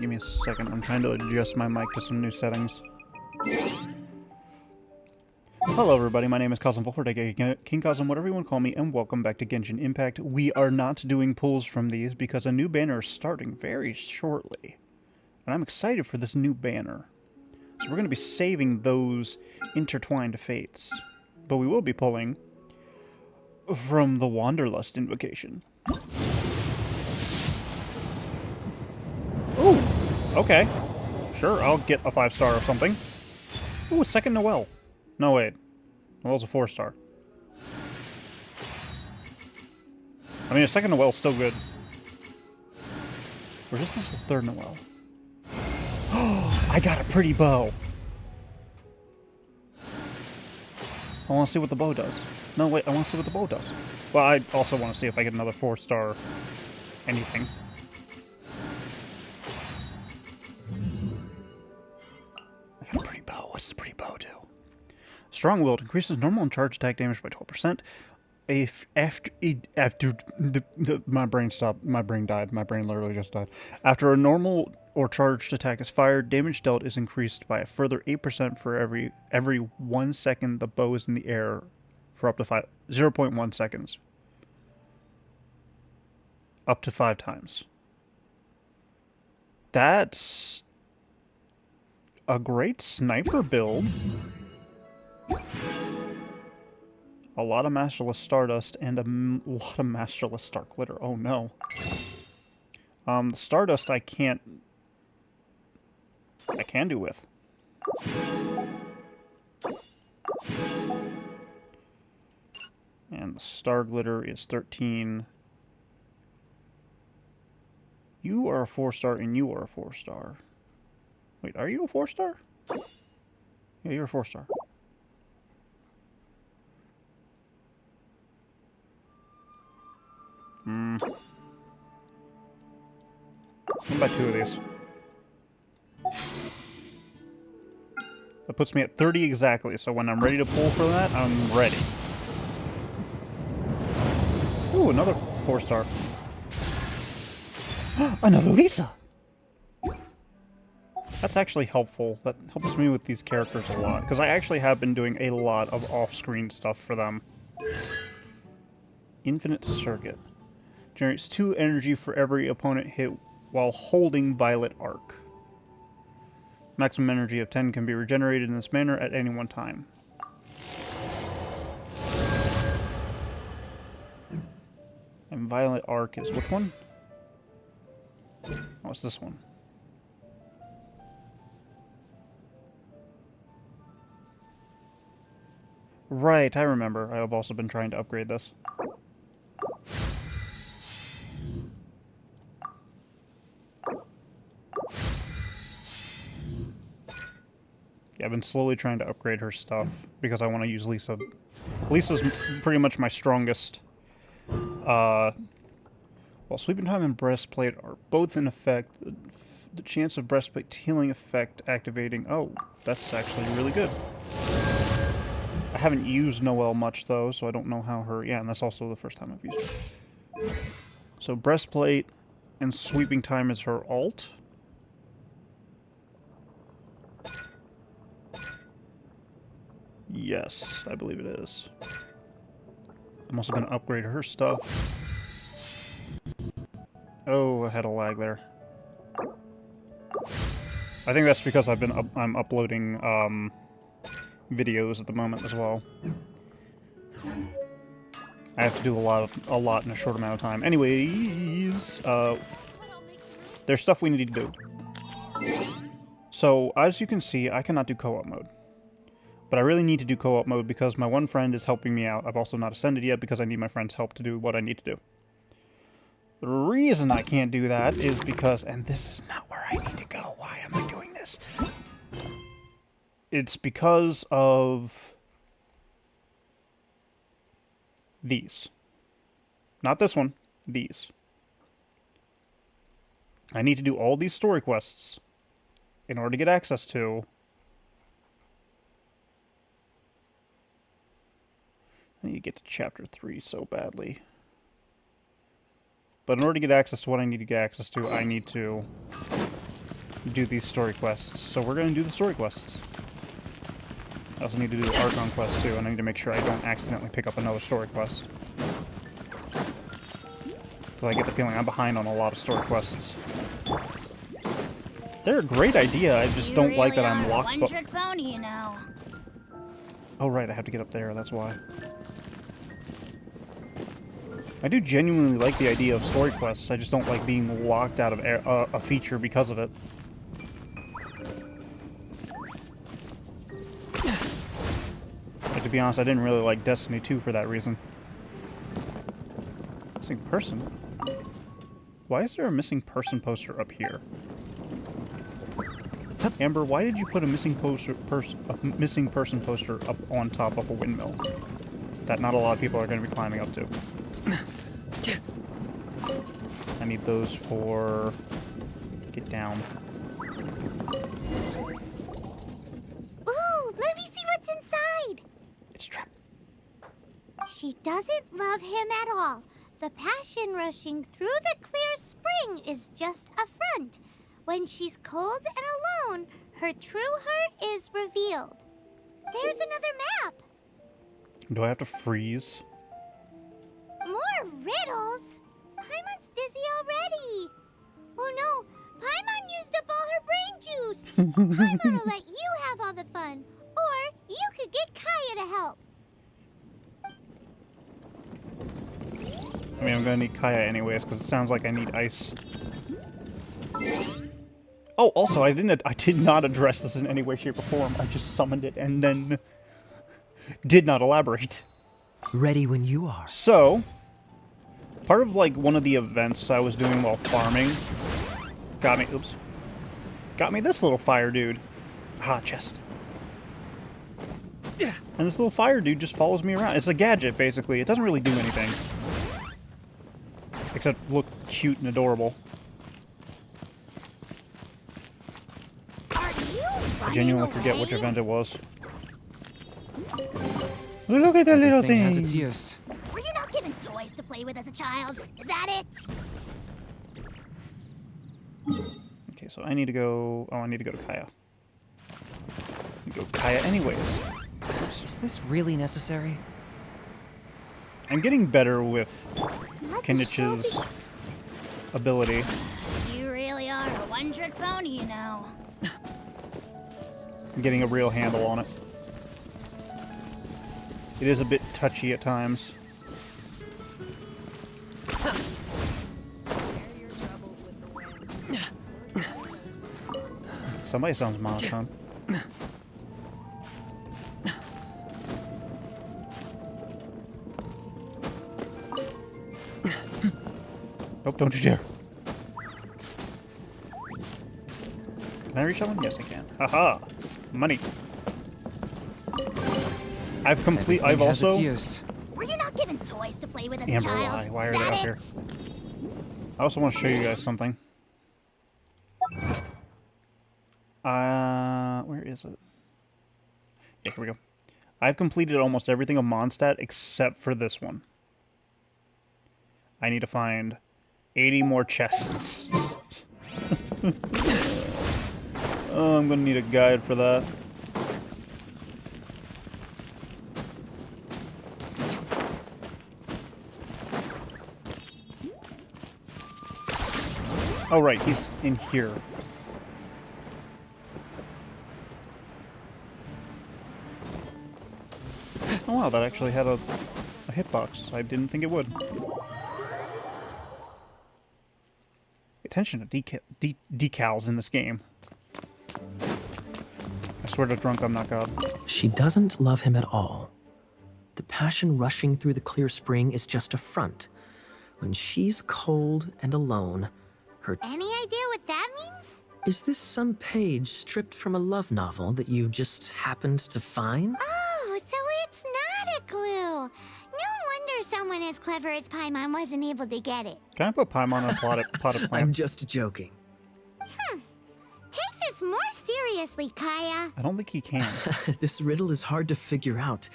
Give me a second. I'm trying to adjust my mic to some new settings. Hello everybody, my name is Kazm Vulfhart, aka King Kazm, whatever you want to call me, and welcome back to Genshin Impact. We are not doing pulls from these because a new banner is starting very shortly. And I'm excited for this new banner. So we're going to be saving those intertwined fates. But we will be pulling from the Wanderlust invocation. Ooh, okay. Sure, I'll get a 5-star or something. Ooh, a second Noelle. No, wait. Noelle's a 4-star. I mean, a second Noelle's still good. Or is this the third Noelle? Oh, I got a pretty bow. I want to see what the bow does. No, wait, I want to see what the bow does. Well, I also want to see if I get another 4-star anything. I got a pretty bow. What's the pretty bow do? Strong-willed increases normal and charge attack damage by 12%. My brain stopped. My brain died. My brain literally just died. After a normal or charged attack is fired, damage dealt is increased by a further 8% for every 1 second the bow is in the air for up to 0.1 seconds. Up to 5 times. That's a great sniper build. A lot of Masterless Stardust and a lot of Masterless Star Glitter. Oh no. The Stardust I can do with. And the Star Glitter is 13. You are a 4-star and you are a 4-star. Wait, are you a 4-star? Yeah, you're a 4-star. I'm gonna buy 2 of these. That puts me at 30 exactly, so when I'm ready to pull for that, I'm ready. Ooh, another 4-star. Another Lisa! That's actually helpful. That helps me with these characters a lot, because I actually have been doing a lot of off-screen stuff for them. Infinite Circuit. Generates 2 energy for every opponent hit while holding Violet Arc. Maximum energy of 10 can be regenerated in this manner at any one time. And Violet Arc is which one? Oh, it's this one. Right, I remember. I have also been trying to upgrade this. Yeah, I've been slowly trying to upgrade her stuff because I want to use Lisa. Lisa's pretty much my strongest. While Sweeping Time and Breastplate are both in effect, the chance of Breastplate healing effect activating... Oh, that's actually really good. I haven't used Noelle much, though, so I don't know how her... Yeah, and that's also the first time I've used her. So Breastplate and Sweeping Time is her alt. Yes, I believe it is. I'm also going to upgrade her stuff. Oh, I had a lag there. I think that's because I'm uploading videos at the moment as well. I have to do a lot in a short amount of time. Anyways, there's stuff we need to do. So, as you can see, I cannot do co-op mode. But I really need to do co-op mode because my one friend is helping me out. I've also not ascended yet because I need my friend's help to do what I need to do. The reason I can't do that is because... And this is not where I need to go. Why am I doing this? It's because of... these. Not this one. These. I need to do all these story quests in order to get access to... I need to get to Chapter 3 so badly. But in order to get access to what I need to get access to, I need to do these story quests. So we're going to do the story quests. I also need to do the Archon quest too, and I need to make sure I don't accidentally pick up another story quest. Because I get the feeling I'm behind on a lot of story quests. They're a great idea, I just don't like that I'm locked. One trick pony, you know. Oh right, I have to get up there, that's why. I do genuinely like the idea of story quests, I just don't like being locked out of a feature because of it. But to be honest, I didn't really like Destiny 2 for that reason. Missing person? Why is there a missing person poster up here? Amber, why did you put a missing person poster up on top of a windmill that not a lot of people are going to be climbing up to? I need those for... Get down. Ooh, let me see what's inside. It's trapped. She doesn't love him at all. The passion rushing through the clear spring is just a front. When she's cold and alone, her true heart is revealed. There's another map. Do I have to freeze? More riddles? Paimon's dizzy already. Oh no, Paimon used up all her brain juice. Paimon will let you have all the fun. Or you could get Kaya to help. I mean, I'm gonna need Kaya anyways, because it sounds like I need ice. Oh, also, I did not address this in any way, shape, or form. I just summoned it and then did not elaborate. Ready when you are. So, part of like one of the events I was doing while farming got me. Oops. Got me this little fire dude. Ah, chest. And this little fire dude just follows me around. It's a gadget, basically. It doesn't really do anything. Except look cute and adorable. I genuinely forget which event it was. Look at that little thing. Has its use. Were you not given toys to play with as a child? Is that it? Okay, so I need to go... Oh, I need to go to Kaya. Go Kaya anyways. Oops. Is this really necessary? I'm getting better with Kenich's ability. You really are a one-trick pony, you know. I'm getting a real handle on it. It is a bit touchy at times. Somebody sounds monotone. Nope, don't you dare. Can I reach that one? Yes, I can. Haha! Money. I've also... Its use. Were you not given toys to play with as Amber, a child? why are Is they that up here? it? I also want to show you guys something. Where is it? Yeah, here we go. I've completed almost everything of Mondstadt except for this one. I need to find 80 more chests. Oh, I'm gonna need a guide for that. Oh, right, he's in here. Oh wow, that actually had a hitbox. I didn't think it would. Attention to decals in this game. I swear to drunk I'm not God. She doesn't love him at all. The passion rushing through the clear spring is just a front. When she's cold and alone, her... Any idea what that means? Is this some page stripped from a love novel that you just happened to find? Oh, so it's not a clue. No wonder someone as clever as Paimon wasn't able to get it. Can I put Paimon on a pot of I'm plant? just joking. Take this more seriously, Kaya. I don't think he can. This riddle is hard to figure out.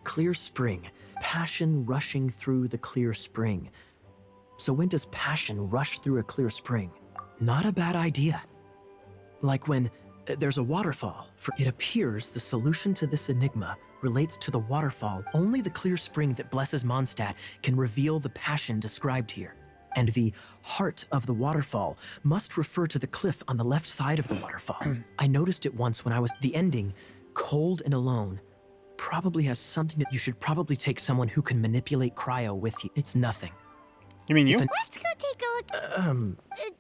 Clear spring. Passion rushing through the clear spring. So when does passion rush through a clear spring? Not a bad idea. Like when there's a waterfall. It appears the solution to this enigma relates to the waterfall. Only the clear spring that blesses Mondstadt can reveal the passion described here. And the heart of the waterfall must refer to the cliff on the left side of the waterfall. I noticed it once when I was... The ending, cold and alone, probably has something that you should probably take someone who can manipulate cryo with you. It's nothing. You mean you? Let's go take a look.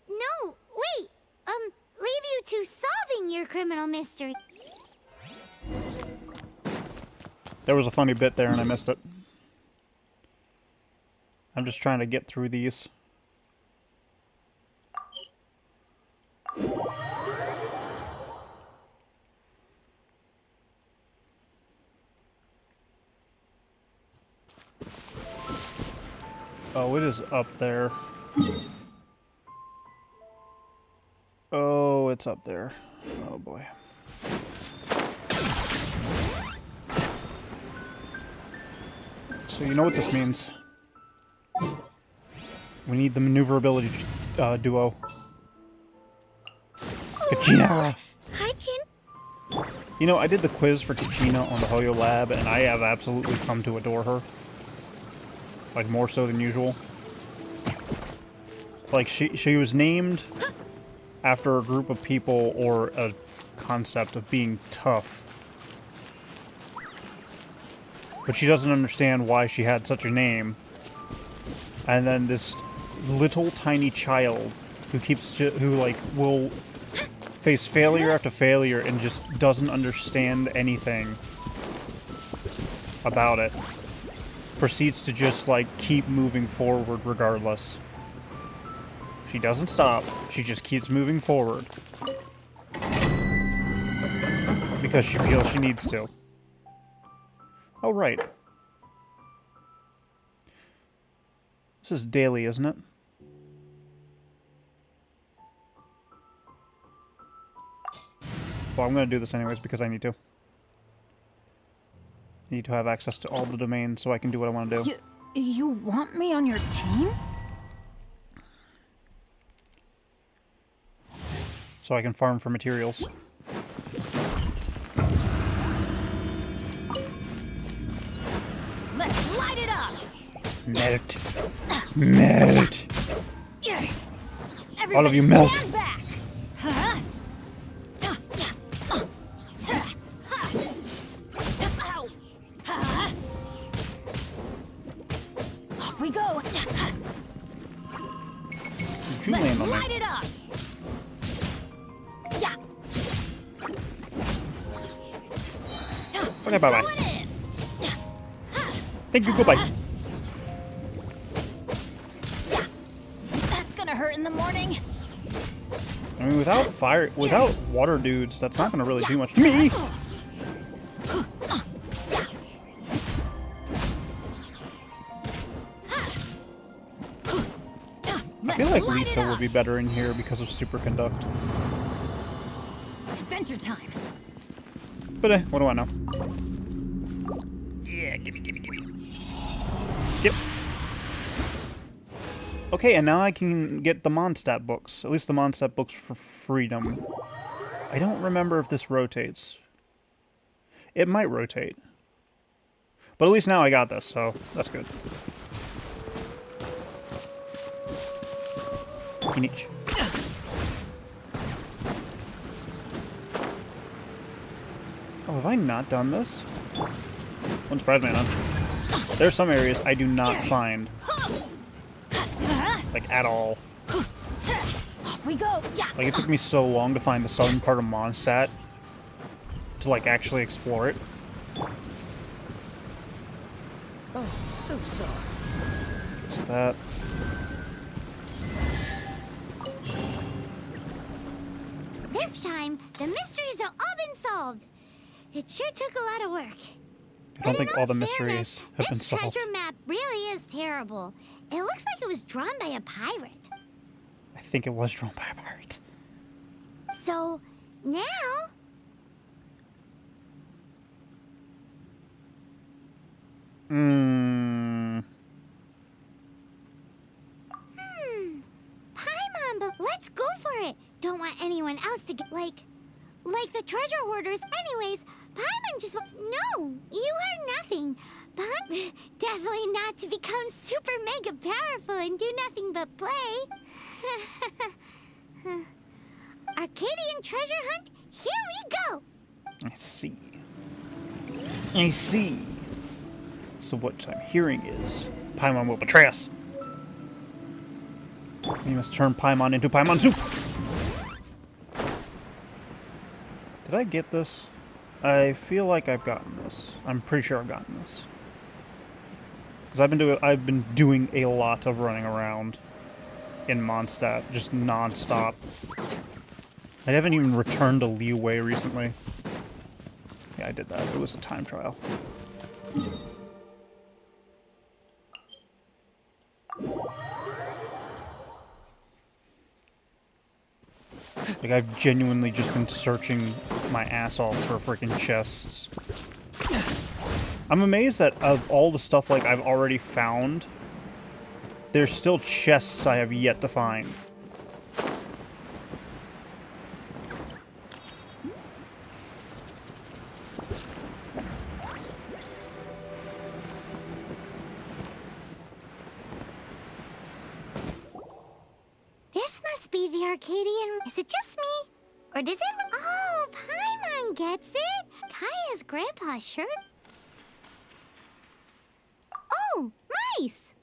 No, wait. Leave you to solving your criminal mystery. There was a funny bit there and I missed it. I'm just trying to get through these. Oh, it is up there. Oh, it's up there. Oh boy. So you know what this means. We need the maneuverability duo. Kachina! I can... You know, I did the quiz for Kachina on the Hoyo Lab, and I have absolutely come to adore her. Like, more so than usual. Like, she was named after a group of people or a concept of being tough. But she doesn't understand why she had such a name. And then this little tiny child who like will face failure after failure and just doesn't understand anything about it, proceeds to just like keep moving forward regardless. She doesn't stop, she just keeps moving forward because she feels she needs to. Oh, right. This is daily, isn't it? Well, I'm going to do this anyways because I need to. I need to have access to all the domains so I can do what I want to do. You want me on your team? So I can farm for materials. Let's light it up! Melt. Melt. Everybody All of you melt. stand back. Huh? Off we go. Did you land on Light me? it up. Yeah. Okay, bye-bye. Going in. Thank you, goodbye. That's gonna hurt in the morning. I mean, without water dudes, that's not going to really do much to me. I feel like Lisa would be better in here because of superconduct. Adventure time. But what do I know? Yeah, gimme. Skip. Okay, and now I can get the Mondstadt books. At least the Mondstadt books for freedom. I don't remember if this rotates. It might rotate. But at least now I got this, so that's good. Kinich. Oh, have I not done this? Wouldn't surprise me none. There's some areas I do not find. Like, at all. Off we go. Yeah. Like, it took me so long to find the southern part of Mondstadt to, like, actually explore it. Oh, so sorry. So that. This time, the mysteries have all been solved. It sure took a lot of work. I don't think all the fairness, mysteries have been this solved. treasure map really is terrible. It looks like it was drawn by a pirate. I think it was drawn by a pirate. So, now... Paimon, but let's go for it. Don't want want anyone else to get, like the treasure hoarders. Anyways, Paimon just no, you heard nothing. Definitely not to become super mega powerful and do nothing but play. Arcadian treasure hunt, here we go! I see. I see. So what I'm hearing is Paimon will betray us. We must turn Paimon into Paimon soup. Did I get this? I feel like I've gotten this. I'm pretty sure I've gotten this. Because I've been doing a lot of running around in Mondstadt, just non-stop. I haven't even returned to Liyue recently. Yeah, I did that. It was a time trial. Like, I've genuinely just been searching my ass off for freaking chests. I'm amazed that of all the stuff, like, I've already found, there's still chests I have yet to find. This must be the Arcadian. Is it just me? Or does it look... Oh, Paimon gets it! Kaya's grandpa's shirt. Oh, nice!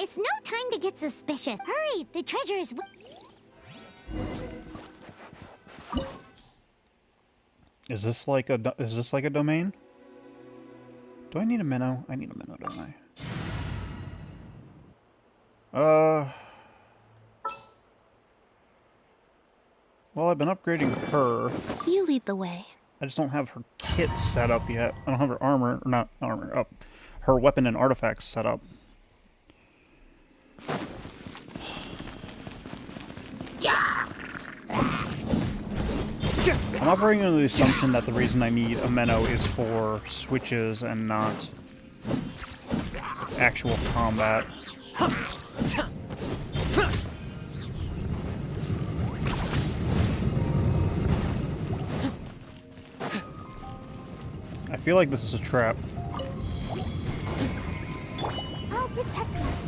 It's no time to get suspicious. Hurry, the treasure is... Is this like a domain? Do I need a minnow? I need a minnow, don't I? Well, I've been upgrading her. You lead the way. I just don't have her kit set up yet. I don't have her armor, or not armor, her weapon and artifacts set up. I'm operating under the assumption that the reason I need a Menno is for switches and not actual combat. I feel like this is a trap. I'll protect us.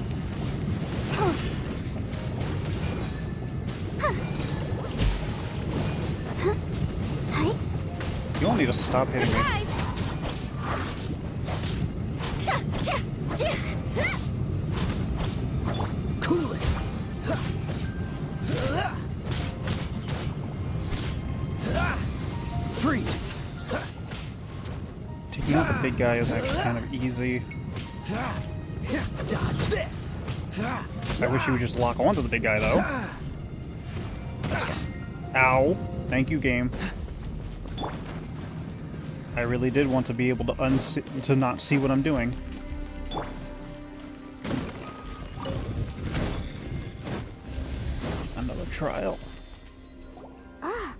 Hi. You all need to stop hitting me. Cool it. Freeze. Taking out the big guy is actually kind of easy. Dodge this. I wish you would just lock onto the big guy, though. Ow. Thank you, game. I really did want to be able to not see what I'm doing. Another trial. Ah,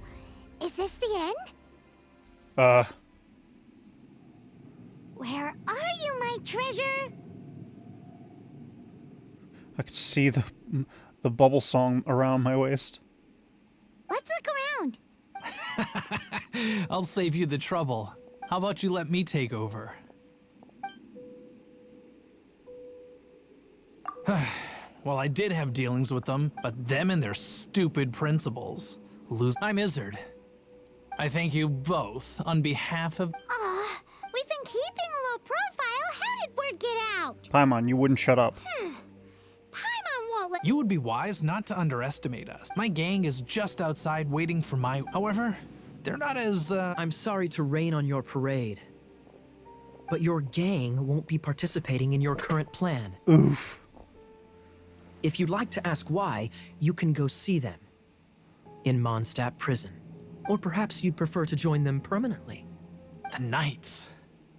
is this the end? Where are you, my treasure? I could see the bubble song around my waist. Let's look around. I'll save you the trouble. How about you let me take over? Well, I did have dealings with them, but them and their stupid principles. I'm Izzard. I thank you both on behalf of... We've been keeping a low profile. How did word get out? Paimon, you wouldn't shut up. Paimon won't let... You would be wise not to underestimate us. My gang is just outside waiting for my... However, they're not as, I'm sorry to rain on your parade, but your gang won't be participating in your current plan. Oof. If you'd like to ask why, you can go see them in Mondstadt prison. Or perhaps you'd prefer to join them permanently. the Knights.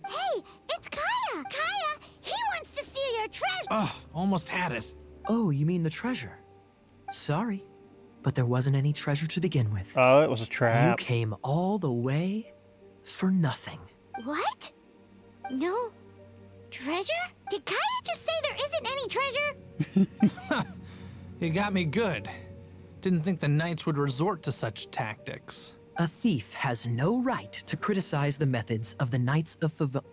Hey, it's Kaya! Kaya, he wants to steal your treasure! Oh, almost had it. Oh, you mean the treasure? Sorry, but there wasn't any treasure to begin with. Oh, it was a You trap. came all the way for nothing. What? No treasure? Did Kaya just say there isn't any treasure? You got me good. Didn't think the knights would resort to such tactics. A thief has no right to criticize the methods of the Knights of Favon.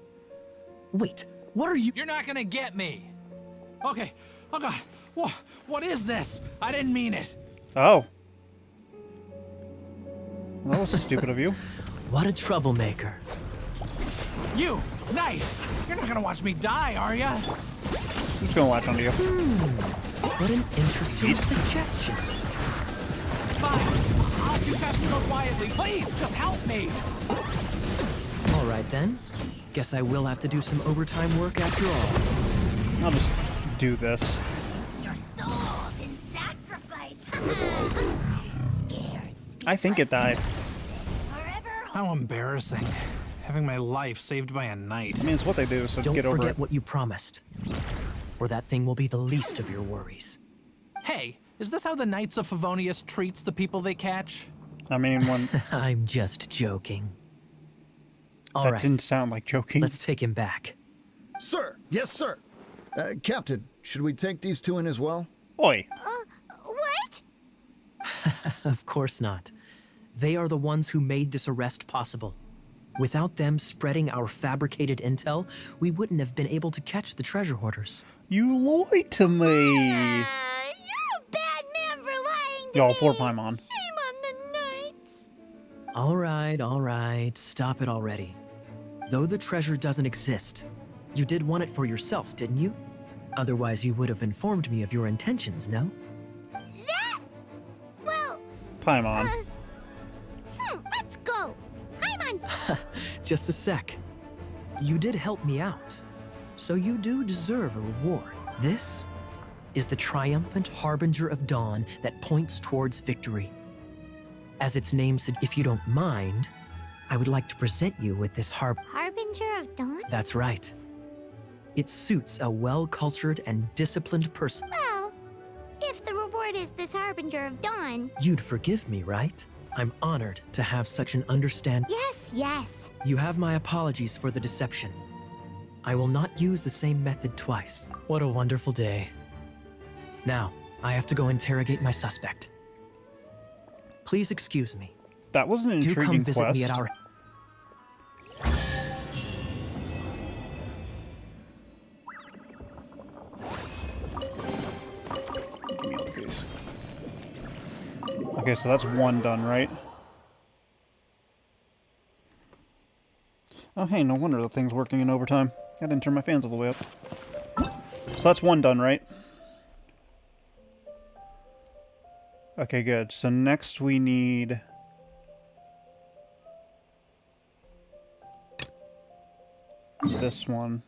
Wait, what are you? You're not gonna get me! Okay, oh god, what is this? I didn't mean it. Oh. Well, that was stupid of you. What a troublemaker. You, knight! You're not gonna watch me die, are ya? Who's gonna latch onto you? What an interesting suggestion. Fine, I'll confess to go quietly. Please, just help me! All right then. Guess I will have to do some overtime work after all. I'll just do this. Your soul's in sacrifice. Scared. I think it died. Forever. How embarrassing. Having my life saved by a knight. I mean, it's what they do, so Don't get over forget it. what you promised, or that thing will be the least of your worries. Hey, is this how the Knights of Favonius treats the people they catch? I mean, when I'm just joking. All that right, didn't sound like joking. let's take him back. Sir, yes, sir. Captain, should we take these two in as well? Oi. What? Of course not. They are the ones who made this arrest possible. Without them spreading our fabricated intel, we wouldn't have been able to catch the treasure hoarders. You lied to me. You're a bad man for lying to Y'all, me. poor Paimon. Shame on the knights. All right, stop it already. Though the treasure doesn't exist, you did want it for yourself, didn't you? Otherwise, you would have informed me of your intentions, no? That? Well, Paimon. let's go. Paimon. Just a sec. You did help me out, so you do deserve a reward. This is the triumphant harbinger of dawn that points towards victory. As its name suggests, if you don't mind, I would like to present you with this Harbinger of Dawn? That's right. It suits a well-cultured and disciplined person. Well, if the reward is this Harbinger of Dawn. You'd forgive me, right? I'm honored to have such an understand. Yes. You have my apologies for the deception. I will not use the same method twice. What a wonderful day. Now, I have to go interrogate my suspect. Please excuse me. That was an Do intriguing come visit quest. me at our... Give me all these. Okay, so that's one done, right? Oh, hey, no wonder the thing's working in overtime. I didn't turn my fans all the way up. So that's one done, right? Okay, good. So next we need... this one.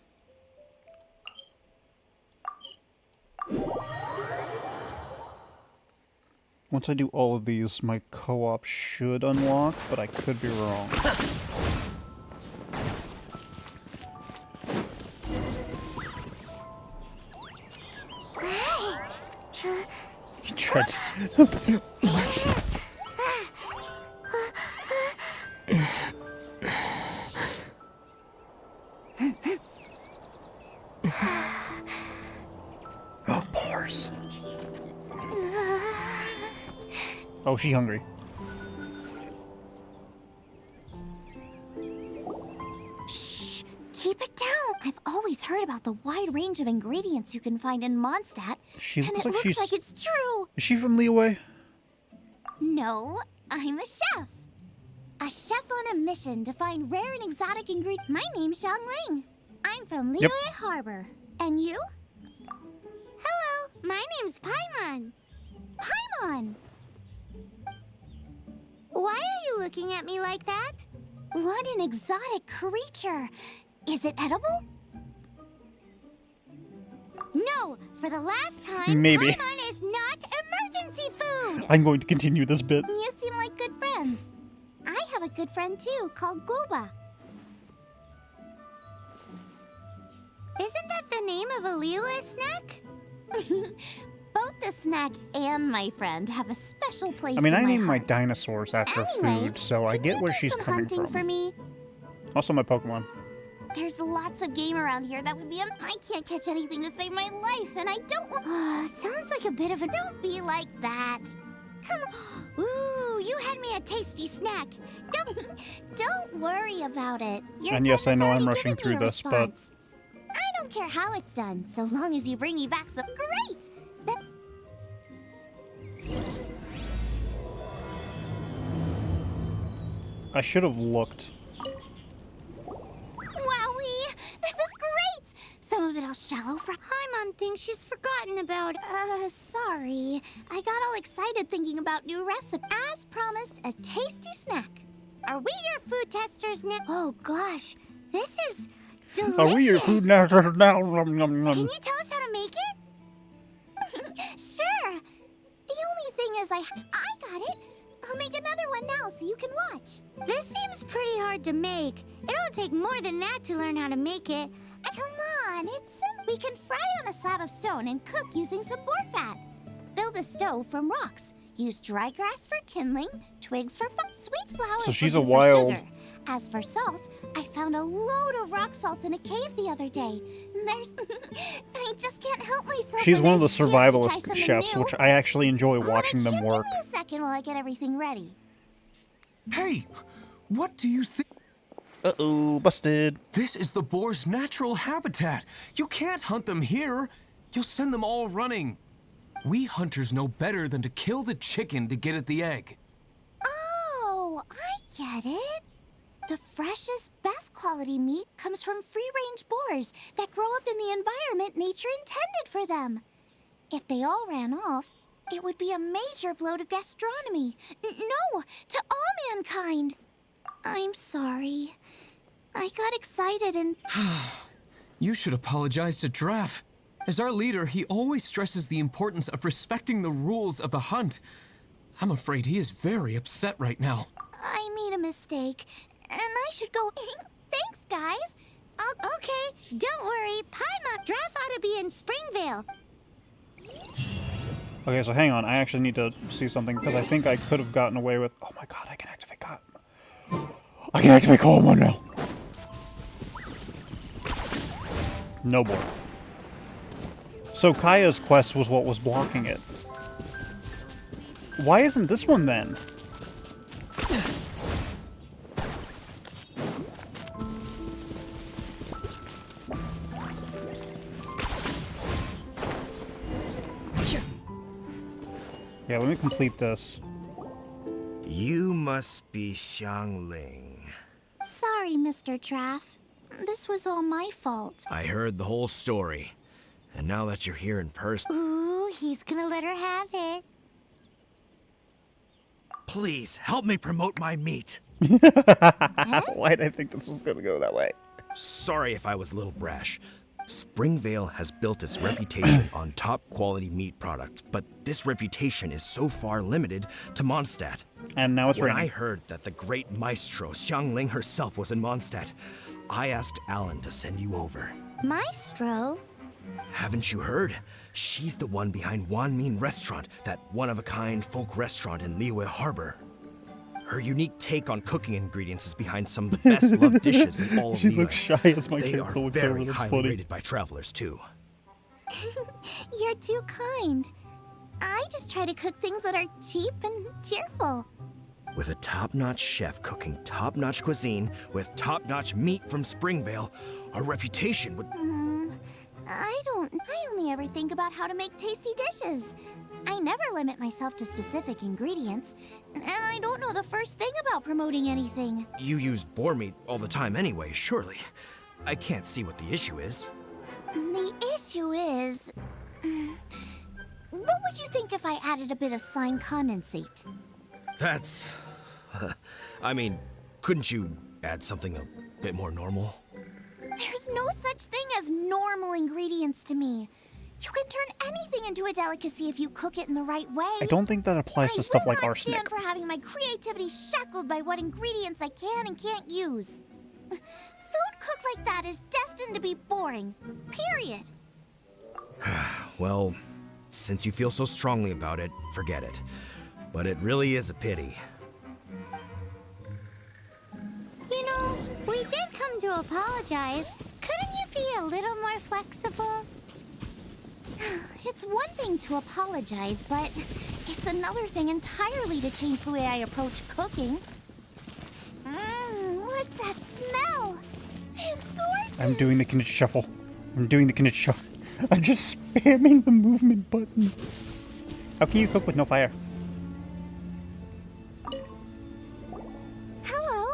Once I do all of these, my co-op should unlock, but I could be wrong. He tried to- Oh, pores. Oh, she hungry. Shh, keep it down. I've always heard about the wide range of ingredients you can find in Mondstadt, She and looks it like looks she's... like it's true. Is she from Leeway? No, I'm a chef. A chef on a mission to find rare and exotic ingredients. My name's Xiangling. I'm from Liyue Yep. Harbor. And you? Hello, my name's Paimon. Paimon! Why are you looking at me like that? What an exotic creature. Is it edible? No, for the last time, Maybe. Paimon is not emergency food. I'm going to continue this bit. You seem like good friends. I have a good friend too, called Goba. Isn't that the name of a Liyue snack? Both the snack and my friend have a special place I mean, in I my named my heart. dinosaurs after Anyway, food, so I can get you where do she's some coming hunting from. for me? Also, my Pokemon. There's lots of game around here that would be. I can't catch anything to save my life, and I don't. Sounds like a bit of a. Don't be like that. Come on. Ooh, you had me a tasty snack. Don't worry about it. Your And yes, friend I know has I'm already rushing given me through a this, but- response. I don't care how it's done, so long as you bring me back some. Great! I should have looked. Wowie! This is great! Some of it all shallow fry. Paimon thinks she's forgotten about. Sorry. I got all excited thinking about new recipe. As promised, a tasty snack. Are we your food testers now? Oh gosh, this is delicious. Are we your food now? Can you tell us how to make it? Sure. The only thing is I got it. I'll make another one now so you can watch. This seems pretty hard to make. It'll take more than that to learn how to make it. Come on, it's simple. We can fry on a slab of stone and cook using some boar fat. Build a stove from rocks. Use dry grass for kindling, twigs for sweet flour. So she's for a wild- sugar. As for salt, I found a load of rock salt in a cave the other day. There's, I just can't help myself. She's when one of the there's a chance to try survivalist something chefs, new. which I actually enjoy watching them work. Give me a second while I get everything ready. Hey, what do you think? Uh-oh, busted. This is the boar's natural habitat. You can't hunt them here. You'll send them all running. We hunters know better than to kill the chicken to get at the egg. Oh, I get it. The freshest, best quality meat comes from free-range boars that grow up in the environment nature intended for them. If they all ran off, it would be a major blow to gastronomy. No, to all mankind. I'm sorry. I got excited and... You should apologize to Draff. As our leader, he always stresses the importance of respecting the rules of the hunt. I'm afraid he is very upset right now. I made a mistake, and I should go. Thanks, guys. Okay, don't worry. Paimon Draft ought to be in Springvale. Okay, so hang on. I actually need to see something, because I think I could have gotten away with... Oh my god, I can activate Kazm. I can activate Kazm now. No board. So Kaya's quest was what was blocking it. Why isn't this one then? Yeah, let me complete this. You must be Xiangling. Sorry, Mr. Draff. This was all my fault. I heard the whole story. And now that you're here in person... Ooh, he's gonna let her have it. Please, help me promote my meat. Why did I think this was gonna go that way? Sorry if I was a little brash. Springvale has built its reputation on top quality meat products, but this reputation is so far limited to Mondstadt. And now it's When I raining. heard that the great maestro Xiangling herself was in Mondstadt, I asked Alan to send you over. Maestro? Haven't you heard? She's the one behind Wan Min Restaurant, that one-of-a-kind folk restaurant in Liyue Harbor. Her unique take on cooking ingredients is behind some of the best-loved dishes in all of She Liyue. looks shy as my They character are looks over. very That's highly funny. rated by travelers, too. You're too kind. I just try to cook things that are cheap and cheerful. With a top-notch chef cooking top-notch cuisine with top-notch meat from Springvale, our reputation would... I only ever think about how to make tasty dishes. I never limit myself to specific ingredients, and I don't know the first thing about promoting anything. You use boar meat all the time anyway, surely. I can't see what the issue is. The issue is... what would you think if I added a bit of slime condensate? That's... I mean, couldn't you add something a bit more normal? There's no such thing as normal ingredients to me. You can turn anything into a delicacy if you cook it in the right way. I don't think that applies to stuff like I will not arsenic. stand for having my creativity shackled by what ingredients I can and can't use. Food cooked like that is destined to be boring. Period. Well, since you feel so strongly about it, forget it. But it really is a pity. You know, we did come to apologize. Couldn't you be a little more flexible? It's one thing to apologize, but It's another thing entirely to change the way I approach cooking. What's that smell? It's gorgeous. I'm doing the Kinich shuffle. I'm doing the Kinich shuffle. I'm just spamming the movement button. How can you cook with no fire? Hello.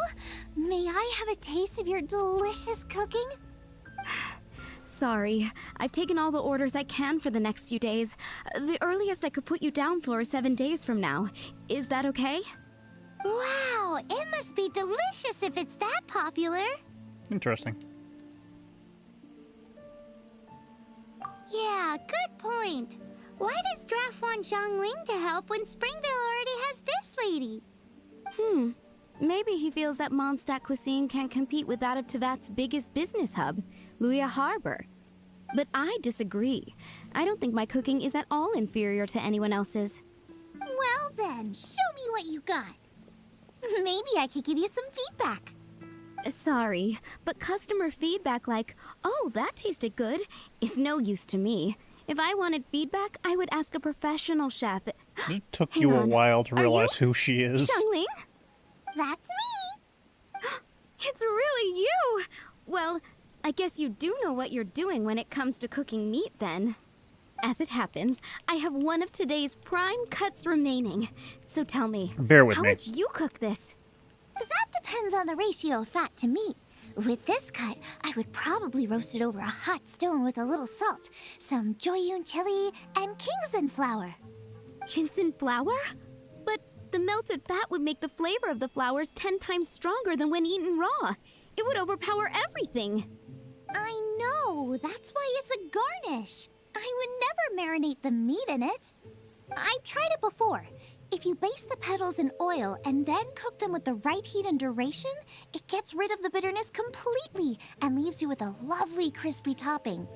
May I have a taste of your delicious cooking? Sorry, I've taken all the orders I can for the next few days. The earliest I could put you down for is 7 days from now. Is that okay? Wow, it must be delicious if it's that popular. Interesting. Yeah, good point. Why does Draft want Zhongling to help when Springvale already has this lady? Maybe he feels that Mondstadt cuisine can't compete with that of Tevat's biggest business hub, Luya Harbor. But I disagree. I don't think my cooking is at all inferior to anyone else's. Well then, show me what you got. Maybe I could give you some feedback. Sorry, but customer feedback like, "Oh, that tasted good," is no use to me. If I wanted feedback, I would ask a professional chef. It took Hang you a on. while to Are realize you who she is. Zhongling? That's me. It's really you! Well, I guess you do know what you're doing when it comes to cooking meat, then. As it happens, I have one of today's prime cuts remaining. So tell me, Bear with how me. would you cook this? That depends on the ratio of fat to meat. With this cut, I would probably roast it over a hot stone with a little salt, some Joyun chili, and Kingston flour. Ginseng flour? But the melted fat would make the flavor of the flowers 10 times stronger than when eaten raw. It would overpower everything. I know, that's why it's a garnish. I would never marinate the meat in it. I've tried it before. If you baste the petals in oil and then cook them with the right heat and duration, it gets rid of the bitterness completely and leaves you with a lovely crispy topping.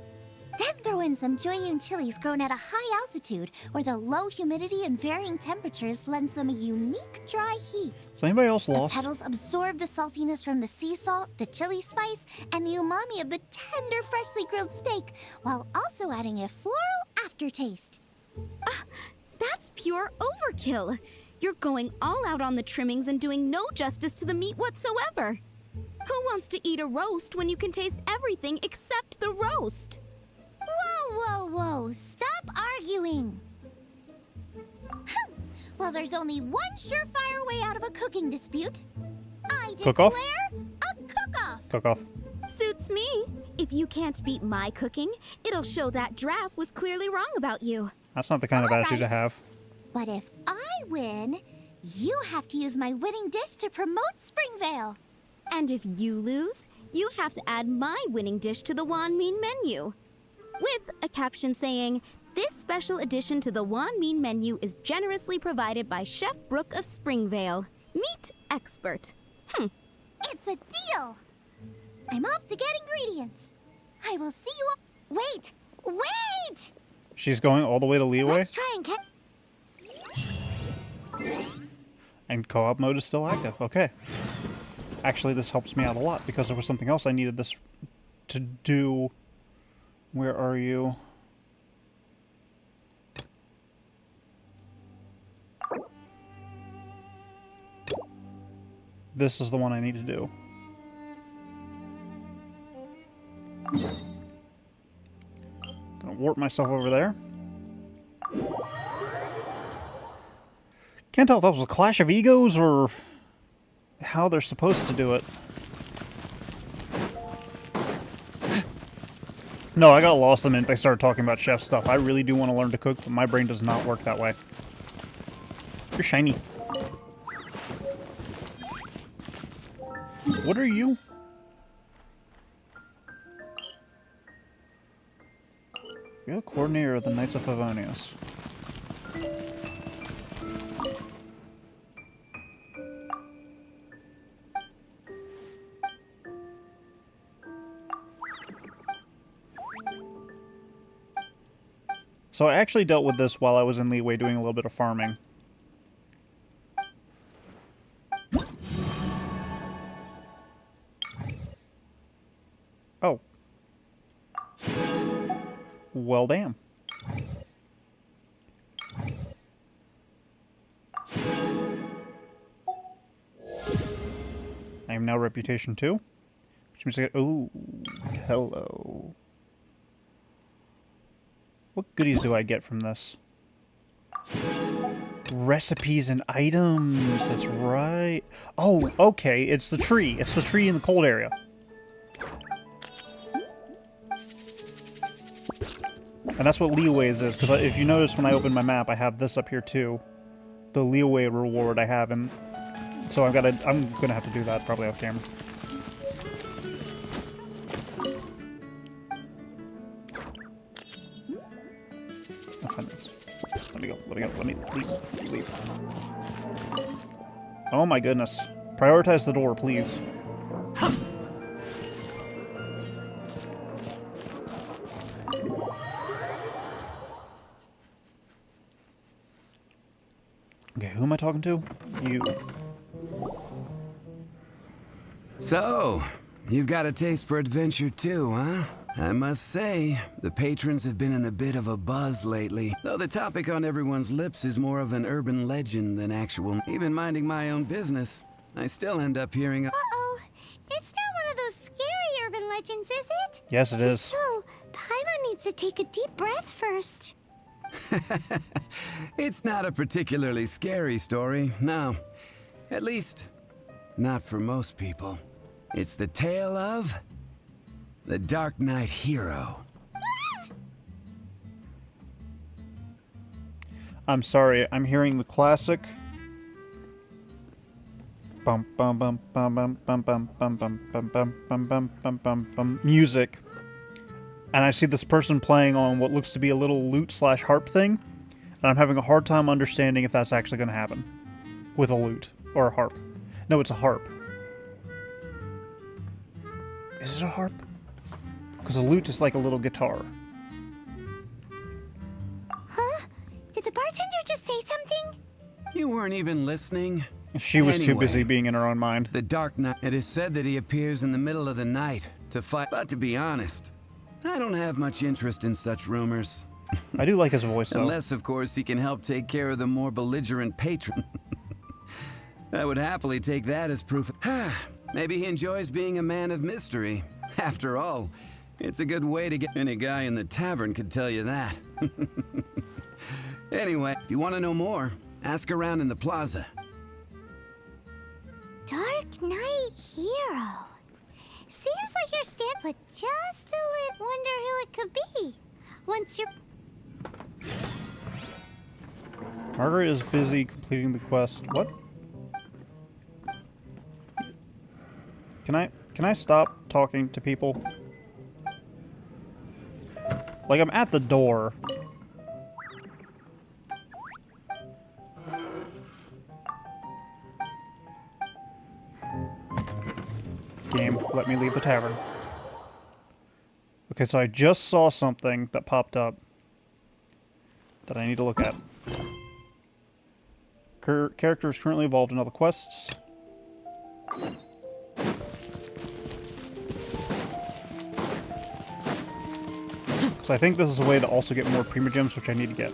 Then throw in some Joyun chilies grown at a high altitude where the low humidity and varying temperatures lends them a unique dry heat. Is anybody else The lost? petals absorb the saltiness from the sea salt, the chili spice, and the umami of the tender, freshly grilled steak, while also adding a floral aftertaste. That's pure overkill. You're going all out on the trimmings and doing no justice to the meat whatsoever. Who wants to eat a roast when you can taste everything except the roast? Whoa, whoa, whoa! Stop arguing! Well, there's only one surefire way out of a cooking dispute. I declare Cook-off? a cook-off! Cook off. Suits me. If you can't beat my cooking, it'll show that Draft was clearly wrong about you. That's not the kind of attitude to Alright. have. But if I win, you have to use my winning dish to promote Springvale. And if you lose, you have to add my winning dish to the Wan Min menu. With a caption saying, "This special addition to the Wan Min menu is generously provided by Chef Brooke of Springvale, meat expert." It's a deal! I'm off to get ingredients. I will see you all. Wait! Wait! She's going all the way to Leeway, Let's try and get. and co-op mode is still active. Okay. Actually, this helps me out a lot because there was something else I needed this to do. Where are you? This is the one I need to do. Gonna warp myself over there. Can't tell if that was a clash of egos or how they're supposed to do it. No, I got lost the minute they started talking about chef stuff. I really do want to learn to cook, but my brain does not work that way. You're shiny. What are you? You're the coordinator of the Knights of Favonius. So I actually dealt with this while I was in Leeway doing a little bit of farming. Oh. Well, damn. now reputation 2. Which means I get... Ooh, hello. What goodies do I get from this? Recipes and items. That's right. Oh, okay. It's the tree. It's the tree in the cold area. And that's what leeways is. Because if you notice when I open my map, I have this up here too. The leeway reward I have. And so I'm gonna have to do that probably off camera. I'll find this. Let me go. Let me leave. Oh my goodness. Prioritize the door, please. Okay, who am I talking to? You. So, you've got a taste for adventure too, huh? I must say, the patrons have been in a bit of a buzz lately. Though the topic on everyone's lips is more of an urban legend than actual. Even minding my own business, I still end up hearing Uh-oh. It's not one of those scary urban legends, is it? Yes, it is. So, Paimon needs to take a deep breath first. It's not a particularly scary story, no. At least, not for most people. It's the tale of the Dark Knight hero. I'm sorry, I'm hearing the classic bum bum bum bum bum bum bum bum bum bum bum bum bum bum bum bum music. And I see this person playing on what looks to be a little lute/harp thing, and I'm having a hard time understanding if that's actually going to happen with a lute or a harp. No, it's a harp. Is it a harp? Because a lute is like a little guitar. Huh? Did the bartender just say something? You weren't even listening. She was too Anyway, busy being in her own mind. The Dark Knight. It is said that he appears in the middle of the night to fight. But to be honest, I don't have much interest in such rumors. I do like his voice, though. Unless, of course, he can help take care of the more belligerent patron. I would happily take that as proof. Maybe he enjoys being a man of mystery. After all, it's a good way to get... Any guy in the tavern could tell you that. Anyway, if you want to know more, ask around in the plaza. Dark Knight hero. Seems like your stand, but just a lit. Wonder who it could be. Once you're... Margaret is busy completing the quest. What? Can I stop talking to people? Like, I'm at the door. Game, let me leave the tavern. Okay, so I just saw something that popped up that I need to look at. Character is currently involved in other quests. So I think this is a way to also get more Primogems, which I need to get.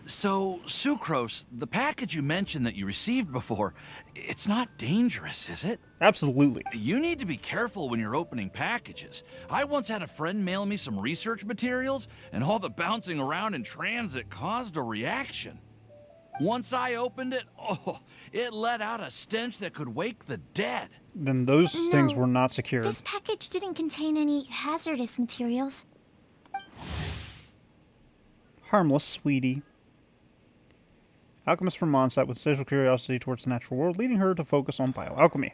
So, Sucrose, the package you mentioned that you received before, it's not dangerous, is it? Absolutely. You need to be careful when you're opening packages. I once had a friend mail me some research materials, and all the bouncing around in transit caused a reaction. Once I opened it, it let out a stench that could wake the dead. Then those things were not secured. This package didn't contain any hazardous materials. Harmless, sweetie. Alchemist from Mondstadt with special curiosity towards the natural world, leading her to focus on bioalchemy.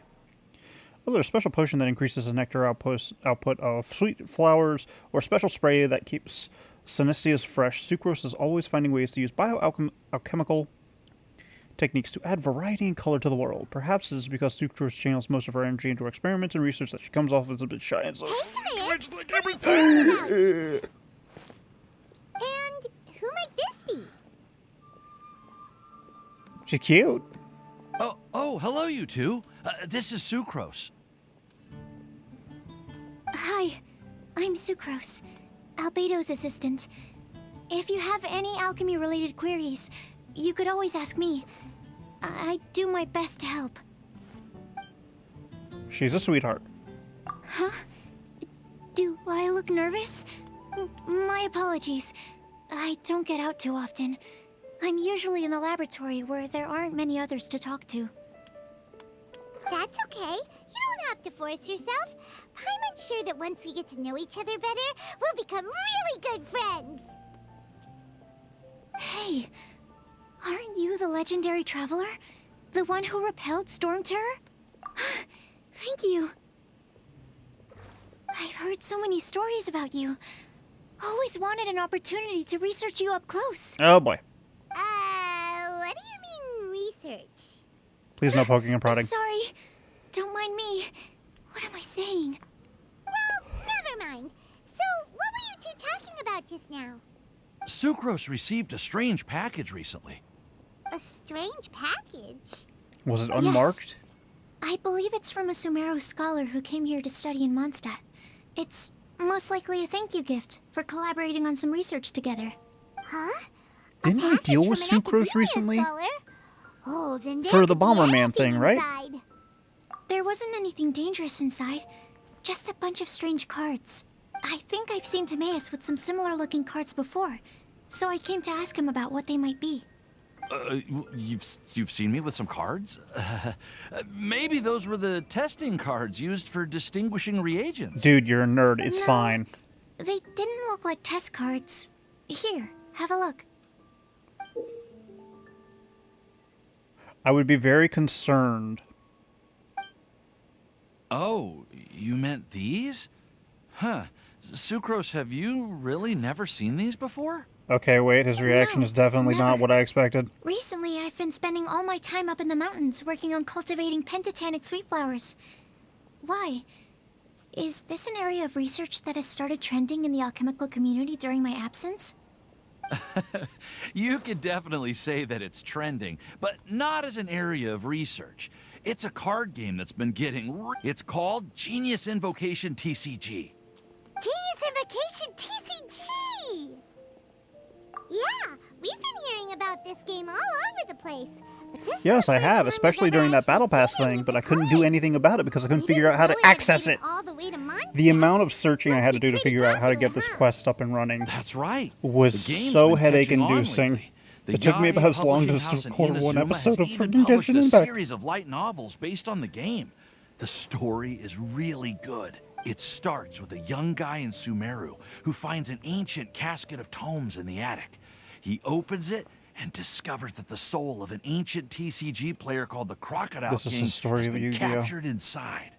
Whether a special potion that increases the nectar output of sweet flowers, or a special spray that keeps Sinestia's fresh, Sucrose is always finding ways to use bioalchemical techniques to add variety and color to the world. Perhaps this is because Sucrose channels most of her energy into experiments and research that she comes off as a bit shy and so... And who might this be? She's cute. Oh, hello, you two. This is Sucrose. Hi, I'm Sucrose, Albedo's assistant. If you have any alchemy-related queries, you could always ask me. I do my best to help. She's a sweetheart. Huh? Do I look nervous? My apologies. I don't get out too often. I'm usually in the laboratory where there aren't many others to talk to. That's okay. You don't have to force yourself. I'm unsure that once we get to know each other better, we'll become really good friends. Hey, aren't you the legendary traveler? The one who repelled Storm Terror? Thank you. I've heard so many stories about you. Always wanted an opportunity to research you up close. Oh boy. What do you mean, research? Please no poking and prodding. Sorry. Don't mind me. What am I saying? Well, never mind. So, what were you two talking about just now? Sucrose received a strange package recently. A strange package? Was it unmarked? Yes. I believe it's from a Sumeru scholar who came here to study in Mondstadt. It's most likely a thank you gift for collaborating on some research together. Huh? Didn't I deal with Sucrose recently? Oh, then For the Bomberman thing, right? There wasn't anything dangerous inside. Just a bunch of strange cards. I think I've seen Timaeus with some similar looking cards before, so I came to ask him about what they might be. You've seen me with some cards? Maybe those were the testing cards used for distinguishing reagents. Dude, you're a nerd. It's No. fine. They didn't look like test cards. Here, have a look. I would be very concerned. Oh, you meant these? Huh. Sucrose, have you really never seen these before? Okay, wait, his reaction is definitely not what I expected. Recently, I've been spending all my time up in the mountains working on cultivating pentatanic sweet flowers. Why? Is this an area of research that has started trending in the alchemical community during my absence? You could definitely say that it's trending, but not as an area of research. It's a card game that's been getting... It's called Genius Invocation TCG. Genius Invocation TCG! Yeah, we've been hearing about this game all over the place. But this Yes, I have, especially during that Battle Pass thing, but I couldn't do anything about it because I couldn't figure out how to access it. The amount of searching I had to do to figure out how to get this quest up and running was so headache-inducing. It took me about as long to record one episode of freaking Genshin a Impact. series of light novels based on the game. The story is really good. It starts with a young guy in Sumeru who finds an ancient casket of tomes in the attic. He opens it and discovers that the soul of an ancient TCG player called the Crocodile King has been captured inside.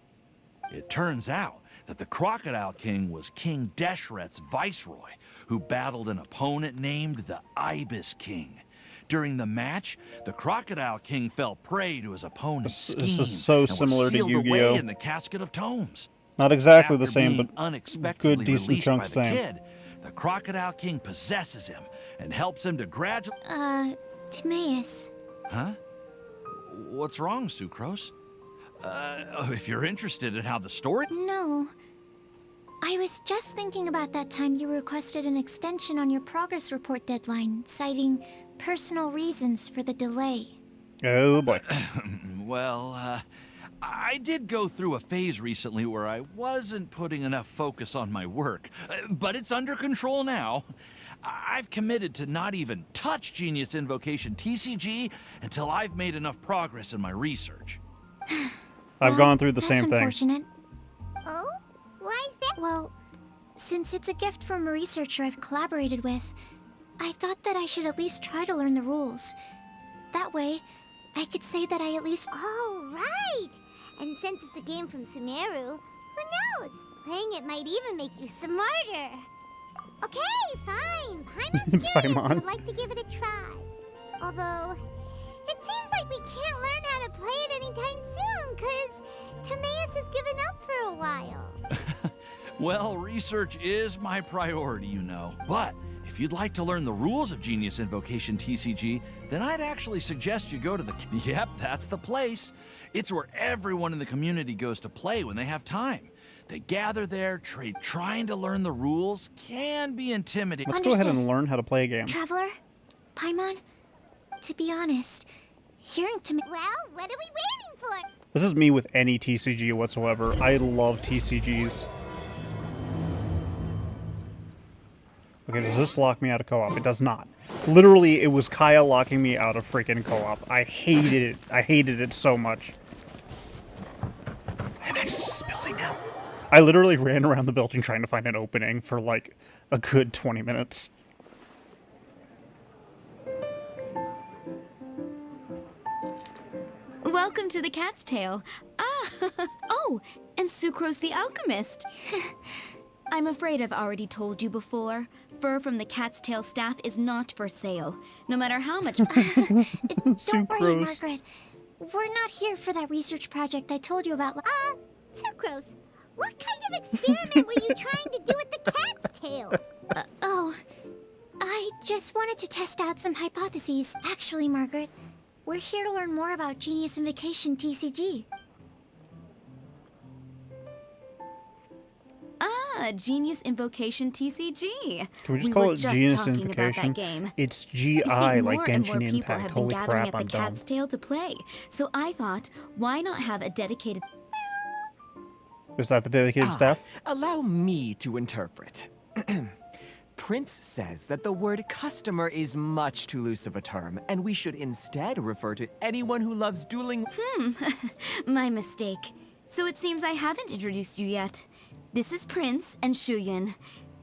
It turns out that the Crocodile King was King Deshret's viceroy, who battled an opponent named the Ibis King. During the match, the Crocodile King fell prey to his opponent's scheme This is so similar to and was sealed Yu-Gi-Oh! away in the casket of tomes. Not exactly the After same, being but unexpectedly good, decent released chunks by the same. kid, the Crocodile King possesses him and helps him to gradually... Timaeus. Huh? What's wrong, Sucrose? If you're interested in how the story... No. I was just thinking about that time you requested an extension on your progress report deadline, citing personal reasons for the delay. Oh boy. Well, I did go through a phase recently where I wasn't putting enough focus on my work, but it's under control now. I've committed to not even touch Genius Invocation TCG until I've made enough progress in my research. I've gone through the That's same thing. Unfortunate. Oh? Why is that? Well, since it's a gift from a researcher I've collaborated with, I thought that I should at least try to learn the rules. That way, I could say that I at least... Oh, right! And since it's a game from Sumeru, who knows? Playing it might even make you smarter. Okay, fine. Paimon's curious and Paimon. would like to give it a try. Although, it seems like we can't learn how to play it anytime soon, because Timaeus has given up for a while. Well, research is my priority, you know. But if you'd like to learn the rules of Genius Invocation TCG, then I'd actually suggest you go to the... Yep, that's the place. It's where everyone in the community goes to play when they have time. They gather there, trying to learn the rules can be intimidating. Let's go ahead and learn how to play a game. Traveler, Paimon, to be honest, hearing to me. Well, what are we waiting for? This is me with any TCG whatsoever. I love TCGs. Okay, does this lock me out of co-op? It does not. Literally, it was Kaya locking me out of freaking co-op. I hated it. I hated it so much. I have access to this building now. I literally ran around the building trying to find an opening for like a good 20 minutes. Welcome to the Cat's Tail. Ah, oh, and Sucrose the Alchemist. I'm afraid I've already told you before. Fur from the Cat's Tail staff is not for sale, no matter how much. Don't worry, Margaret. We're not here for that research project I told you about. Sucrose, what kind of experiment were you trying to do with the cat's tail? Oh, I just wanted to test out some hypotheses. Actually, Margaret, we're here to learn more about Genius Invocation TCG. Ah, Genius Invocation TCG. Can we just call it Genius talking Invocation? about that game. It's You GI, see, like more and more Genshin people Impact. have been Holy gathering crap, at the I'm dumb. Cat's Tail to play. So I thought, why not have a dedicated... Is that the dedicated staff? Allow me to interpret. Prince says that the word customer is much too loose of a term, and we should instead refer to anyone who loves dueling. My mistake. So it seems I haven't introduced you yet. This is Prince and Shuyan.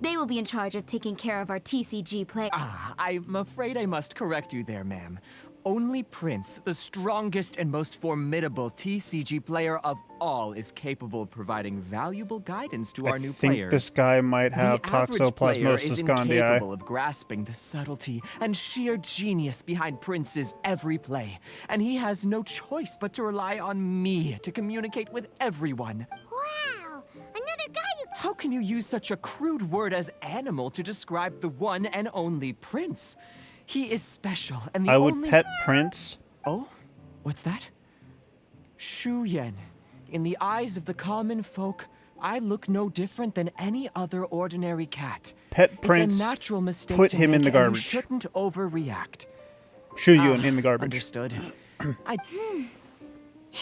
They will be in charge of taking care of our TCG play. I'm afraid I must correct you there, ma'am. Only Prince, the strongest and most formidable TCG player of all, is capable of providing valuable guidance to our new I think players. this guy might have The average player is toxoplasmosis gondii. incapable of grasping the subtlety and sheer genius behind Prince's every play, and he has no choice but to rely on me to communicate with everyone. Wow, another guy who... How can you use such a crude word as animal to describe the one and only Prince? He is special, and the I would only... pet Prince. Oh? What's that? Shuyan. In the eyes of the common folk, I look no different than any other ordinary cat. Pet Prince. It's a natural mistake Put to him in make, the and garbage. You shouldn't overreact. Shuyan in the garbage. Understood.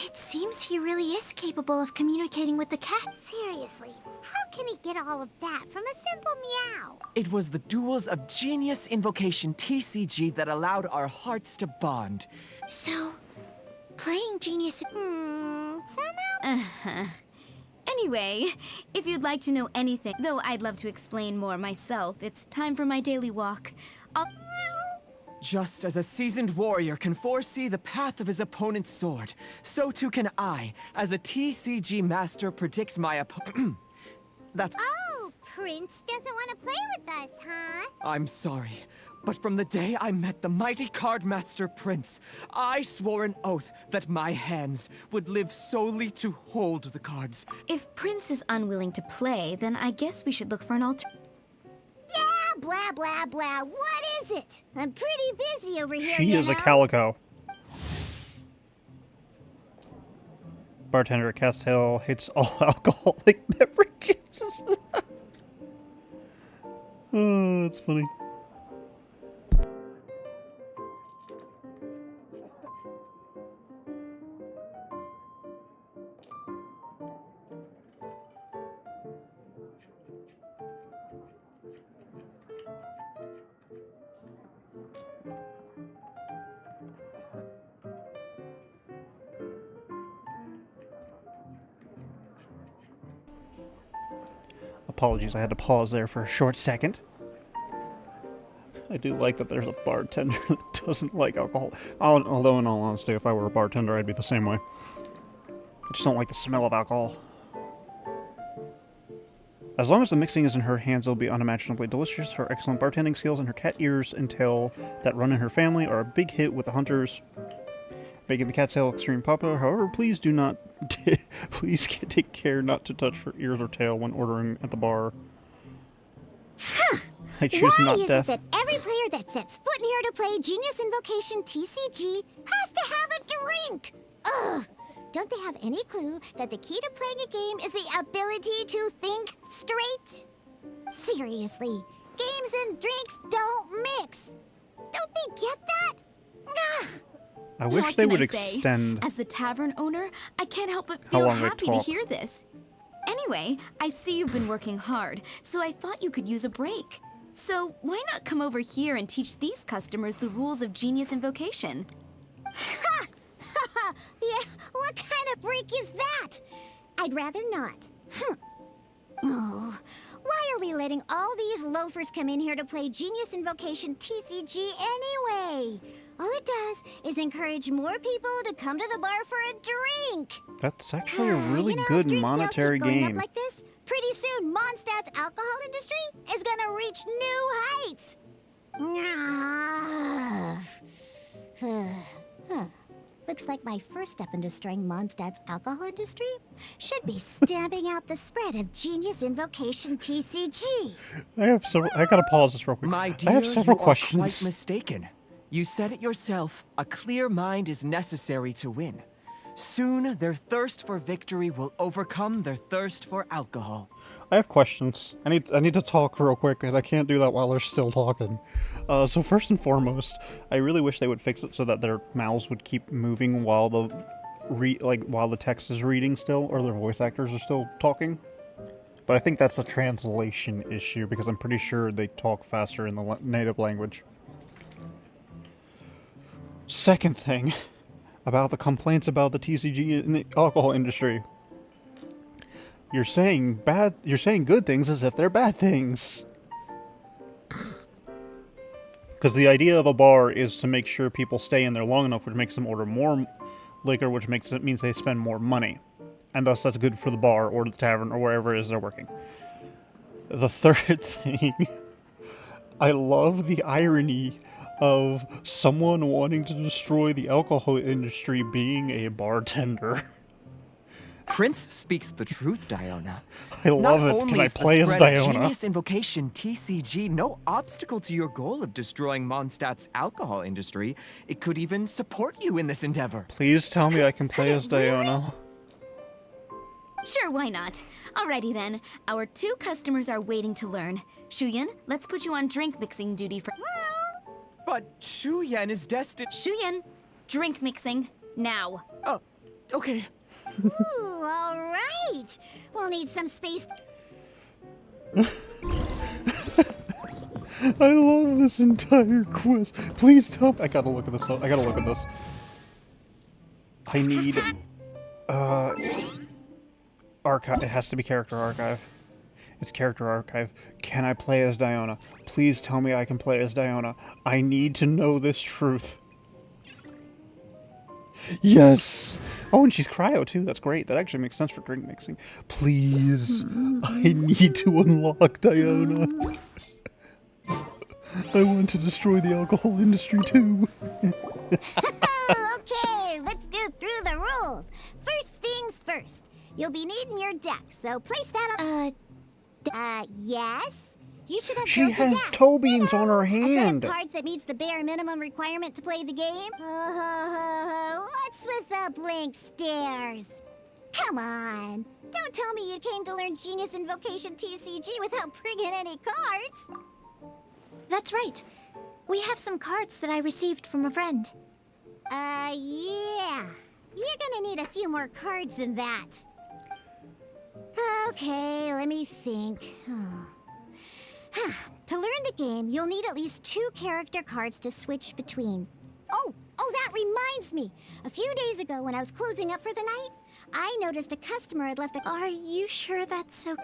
It seems he really is capable of communicating with the cat. Seriously, how can he get all of that from a simple meow? It was the duels of Genius Invocation TCG that allowed our hearts to bond. So, playing Genius... Uh-huh. Anyway, if you'd like to know anything, though I'd love to explain more myself, it's time for my daily walk. Just as a seasoned warrior can foresee the path of his opponent's sword, so too can I, as a TCG master, predict my opponent. That's... Oh, Prince doesn't want to play with us, huh? I'm sorry, but from the day I met the mighty card master Prince, I swore an oath that my hands would live solely to hold the cards. If Prince is unwilling to play, then I guess we should look for an alternative. Yeah, blah, blah, blah. What is it? I'm pretty busy over here, She you is a know? calico. Bartender at Cat's Tail hates all alcoholic beverages. Oh, that's funny. Apologies, I had to pause there for a short second. I do like that there's a bartender that doesn't like alcohol. Although, in all honesty, if I were a bartender, I'd be the same way. I just don't like the smell of alcohol. As long as the mixing is in her hands, it'll be unimaginably delicious. Her excellent bartending skills and her cat ears and tail that run in her family are a big hit with the hunters, making the Cat's Tail extremely popular. However, please do not... please take care not to touch her ears or tail when ordering at the bar. I choose Why not is death. it that every player that sets foot here to play Genius Invocation TCG has to have a drink? Ugh! don't they have any clue that the key to playing a game is the ability to think straight? Seriously, games and drinks don't mix. Don't they get that? Ugh. I wish What they can would I say? extend As the tavern owner, I can't help but how feel long they happy to talk. hear this. Anyway, I see you've been working hard, so I thought you could use a break. So why not come over here and teach these customers the rules of Genius Invocation? Ha! Yeah, what kind of break is that? I'd rather not. Oh, why are we letting all these loafers come in here to play Genius Invocation TCG anyway? All it does is encourage more people to come to the bar for a drink. That's actually a really You know, if good drink sales monetary keep going up game. like this, pretty soon Mondstadt's alcohol industry is gonna reach new heights. Huh. Looks like my first step in destroying Mondstadt's alcohol industry should be stamping out the spread of Genius Invocation TCG. I gotta pause this real quick. My dear, I have several you are questions. quite mistaken. You said it yourself, a clear mind is necessary to win. Soon, their thirst for victory will overcome their thirst for alcohol. I have questions. I need to talk real quick, and I can't do that while they're still talking. So first and foremost, I really wish they would fix it so that their mouths would keep moving while while the text is reading still, or their voice actors are still talking. But I think that's a translation issue because I'm pretty sure they talk faster in the native language. Second thing, about the complaints about the TCG in the alcohol industry. You're saying good things as if they're bad things. Because the idea of a bar is to make sure people stay in there long enough, which makes them order more liquor, which means they spend more money. And thus that's good for the bar or the tavern or wherever it is they're working. The third thing, I love the irony of someone wanting to destroy the alcohol industry being a bartender. Prince speaks the truth, Diona. I love it. Can I play as Diona? Genius Invocation TCG no obstacle to your goal of destroying Mondstadt's alcohol industry. It could even support you in this endeavor. Please tell me I can play as Diona. Sure, why not? Alrighty then. Our 2 customers are waiting to learn. Shuyan, let's put you on drink mixing duty for— But Shuyan is destined— Shuyan, drink mixing, now. Oh, okay. Ooh, all right. We'll need some space. I love this entire quiz. Please tell me. I gotta look at this. I gotta look at this. I need archive. It has to be character archive. It's character archive. Can I play as Diona? Please tell me I can play as Diona. I need to know this truth. Yes! Oh, and she's cryo too. That's great. That actually makes sense for drink mixing. Please. I need to unlock Diona. I want to destroy the alcohol industry too. Okay, let's go through the rules. First things first. You'll be needing your deck, so place that on. Yes? You should have She built a has deck. toe beans on her A set hand. of cards that meets the bare minimum requirement to play the game. What's with the blank stares? Come on. Don't tell me you came to learn Genius Invocation TCG without bringing any cards. That's right. We have some cards that I received from a friend. Yeah. You're gonna need a few more cards than that. Okay, let me think. To learn the game, you'll need at least 2 character cards to switch between. Oh, that reminds me. A few days ago, when I was closing up for the night, I noticed a customer had left a... Are you sure that's so...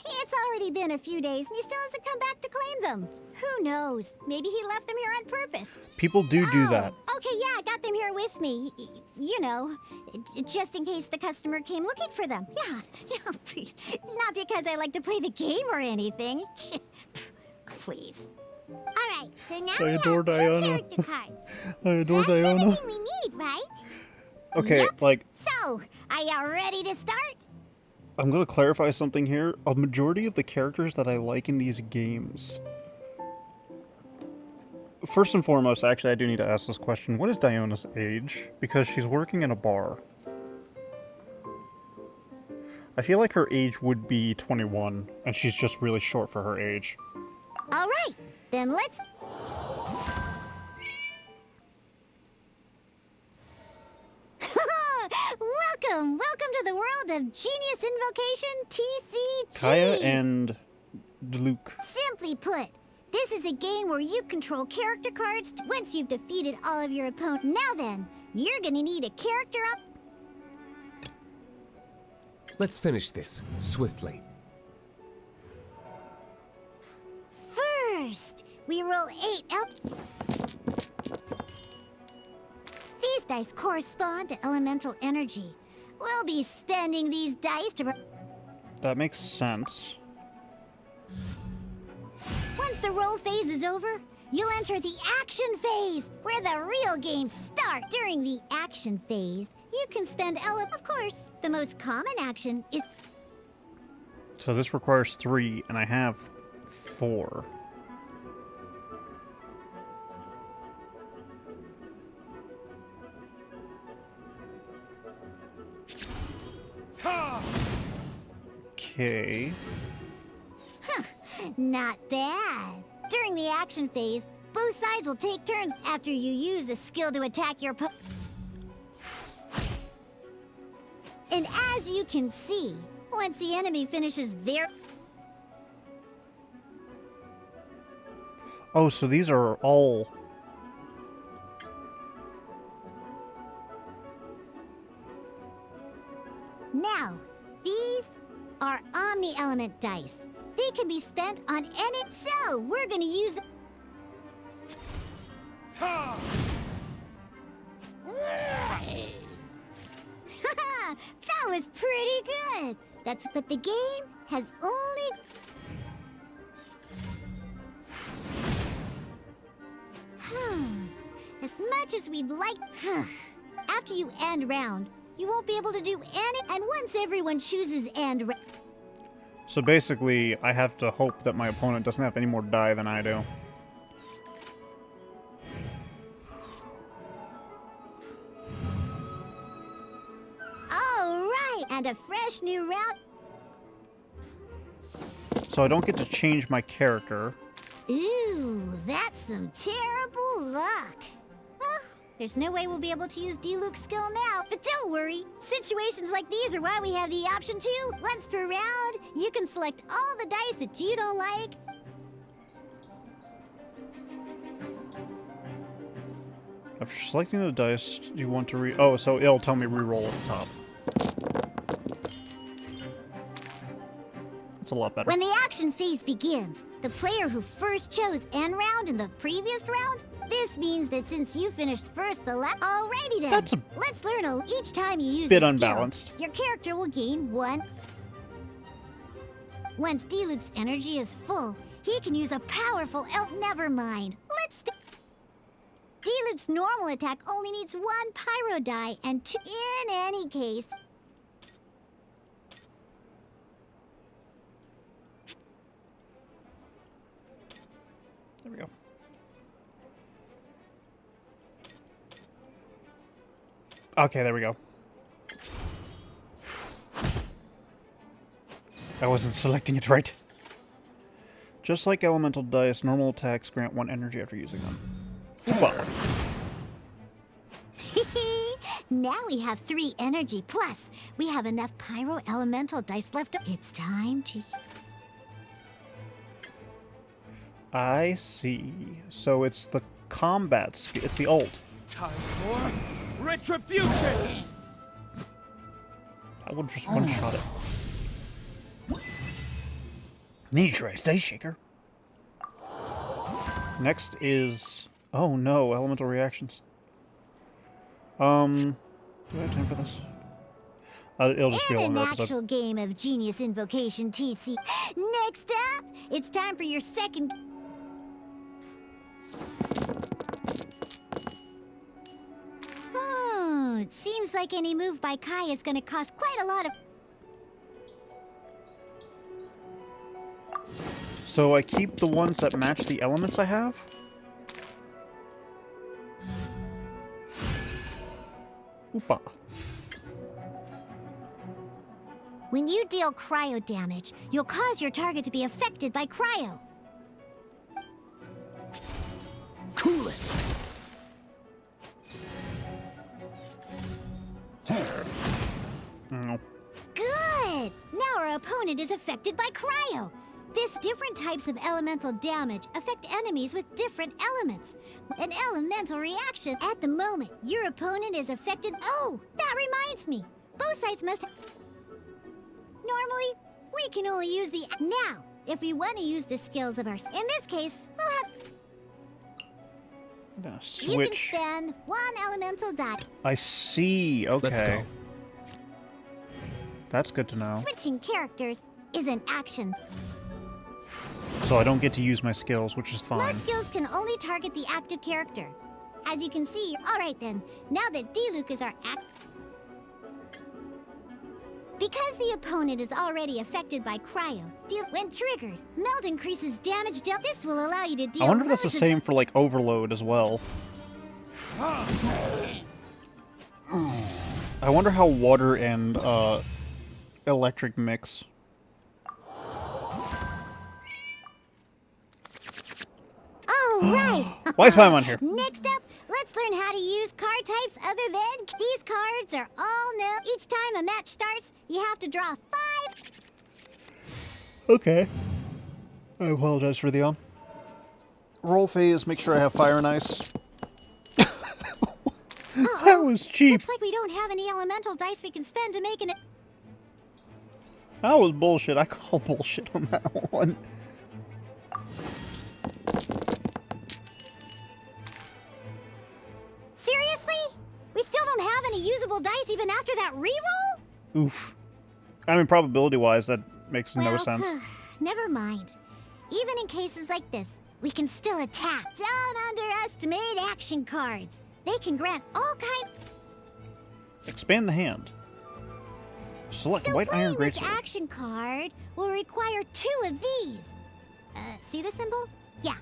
It's already been a few days, and he still hasn't come back to claim them. Who knows? Maybe he left them here on purpose. People do that. Okay, yeah, I got them here with me. You know, just in case the customer came looking for them. Yeah, not because I like to play the game or anything. Please. All right, so now I adore Diona. character cards. I adore That's Diona. everything we need, right? Okay, Yep. like, So, are you ready to start? I'm gonna clarify something here. A majority of the characters that I like in these games... First and foremost, actually, I do need to ask this question. What is Diona's age? Because she's working in a bar. I feel like her age would be 21, and she's just really short for her age. All right, then let's... Welcome to the world of Genius Invocation TCG! Kaya and Luke. Simply put, this is a game where you control character cards once you've defeated all of your opponents. Now then, you're gonna need a character up. Let's finish this swiftly. First, we roll 8 out. These dice correspond to elemental energy. We'll be spending these dice to... That makes sense. Once the roll phase is over, you'll enter the action phase, where the real games start. During the action phase, you can spend Of course, the most common action is... So this requires 3, and I have 4. Okay. Huh, not bad. During the action phase, both sides will take turns after you use a skill to attack your And as you can see, once the enemy finishes their... Oh, so these are all... Now, these are omni-element dice. They can be spent on any... So, we're gonna use... That was pretty good! But the game has only... As much as we'd like... After you end round, you won't be able to do any... And once everyone chooses end round... So basically, I have to hope that my opponent doesn't have any more die than I do. Alright! And a fresh new round... So I don't get to change my character. Ooh, that's some terrible luck. Well, there's no way we'll be able to use D-Luke's skill now, but don't worry. Situations like these are why we have the option to. Once per round, you can select all the dice that you don't like. After selecting the dice, you want to Oh, so it'll tell me re-roll at the top. That's a lot better. When the action phase begins, the player who first chose end round in the previous round, this means that since you finished first the last... Alrighty then. That's a Let's learn each time you use bit a skill, unbalanced. your character will gain 1. Once D-Luke's energy is full, he can use a powerful Never mind. D-Luke's normal attack only needs 1 pyro die and 2... In any case... There we go. Okay, there we go. I wasn't selecting it right. Just like elemental dice, normal attacks grant 1 energy after using them. Well. Now we have 3 energy, plus we have enough pyro elemental dice left. It's time to... I see. So it's the combat skill. It's the ult. Time for retribution! I would just one-shot it. Miniaturized Ice Shaker. Next is... Oh no, elemental reactions. Do I have time for this? It'll just be a And an longer episode. actual game of Genius Invocation TC. Next up, it's time for your second... It seems like any move by Kai is gonna cost quite a lot of... So I keep the ones that match the elements I have? Oopa. When you deal cryo damage, you'll cause your target to be affected by cryo. Cool it! Good! Now our opponent is affected by cryo. This different types of elemental damage affect enemies with different elements. An elemental reaction. At the moment, your opponent is affected. Oh, that reminds me. Both sides must. Normally, we can only use the. Now, if we want to use the skills of ours, in this case, we'll have. I'm gonna You can switch. spend 1 elemental die. I see. Okay. Let's go. That's good to know. Switching characters is an action. So I don't get to use my skills, which is fine. Most skills can only target the active character. As you can see, alright then, now that D-Luke is our because the opponent is already affected by cryo, when triggered, meld increases damage dealt. This will allow you to deal. I wonder if that's the same for like overload as well. I wonder how water and electric mix. Alright! Why is Paimon here? Next up, let's learn how to use card types other than. These cards are all known. Each time a match starts, you have to draw 5. Okay. I apologize for the roll phase. Make sure I have fire and ice. That was cheap. Looks like we don't have any elemental dice we can spend to make an. That was bullshit. I call bullshit on that one. Seriously? We still don't have any usable dice even after that reroll? Oof. I mean, probability-wise, that makes no Well, sense. Never mind. Even in cases like this, we can still attack. Don't underestimate action cards. They can grant all kinds. Expand the hand. Select So white iron playing this greatsword. action card will require 2 of these. See the symbol? Yeah.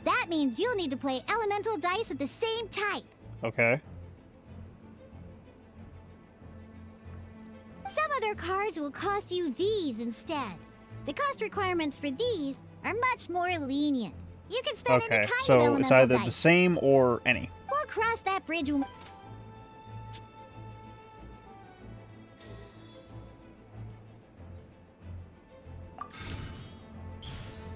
That means you'll need to play elemental dice of the same type. Okay. Some other cards will cost you these instead. The cost requirements for these are much more lenient. You can spend any Okay, kind of so elemental it's either dice. the same or any. We'll cross that bridge when.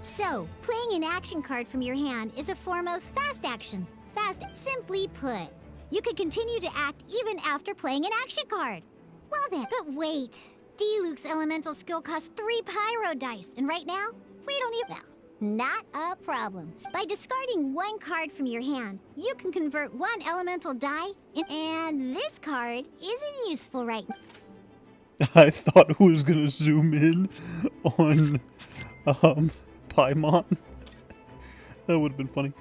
So, playing an action card from your hand is a form of fast action. Fast, simply put. You can continue to act even after playing an action card. Well then, but wait. D-Luke's elemental skill costs 3 pyro dice, and right now, we don't need that. Not a problem. By discarding 1 card from your hand, you can convert 1 elemental die, and this card isn't useful right now. I thought it was gonna zoom in on Paimon. That would have been funny.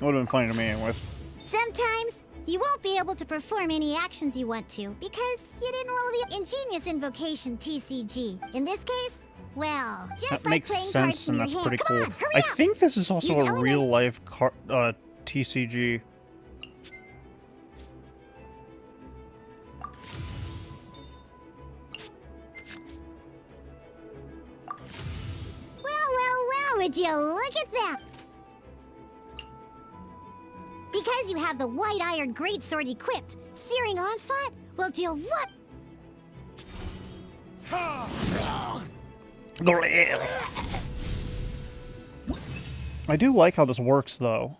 Would have been funny to me anyways. Sometimes, you won't be able to perform any actions you want to because you didn't roll the Ingenious Invocation TCG. In this case, well, just That like makes playing cards sense, from and your that's hand. pretty Come cool. on, hurry I up! think this is also Use a real life TCG. Well, would you look at that? Because you have the White Iron Greatsword equipped, Searing Onslaught will deal what? I do like how this works, though.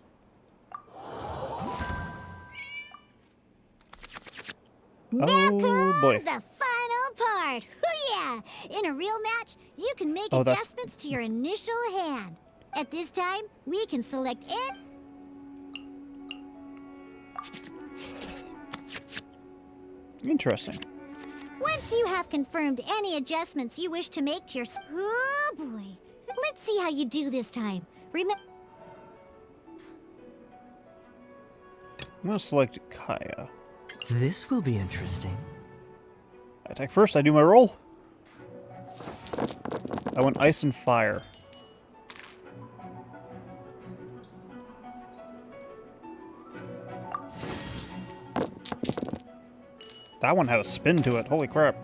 Now Oh boy. comes the final part. Hoo-yeah! In a real match, you can make Oh, that's- adjustments to your initial hand. At this time, we can select it. Interesting. Once you have confirmed any adjustments you wish to make to your... Oh boy. Let's see how you do this time. Remember... I'm gonna select Kaya. This will be interesting. I attack first, I do my roll. I went ice and fire. That one had a spin to it, holy crap.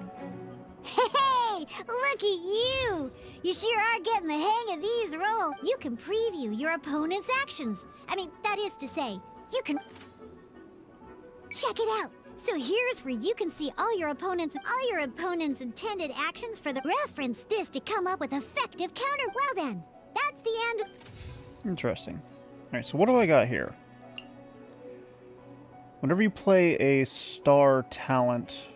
Hey, You sure are getting the hang of these rolls. You can preview your opponent's actions. I mean, that is to say, you can... Check it out. So here's where you can see all your opponent's intended actions for the reference this to come up with effective counter. Well then, that's the end. Interesting. Alright, so what do I got here? Whenever you play a star talent...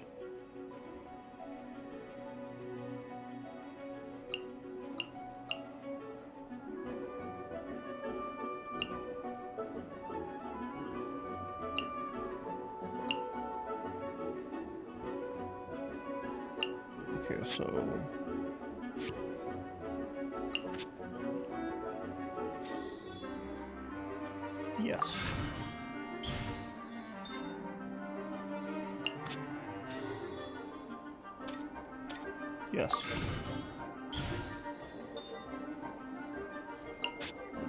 Okay, so... Yes. Yes.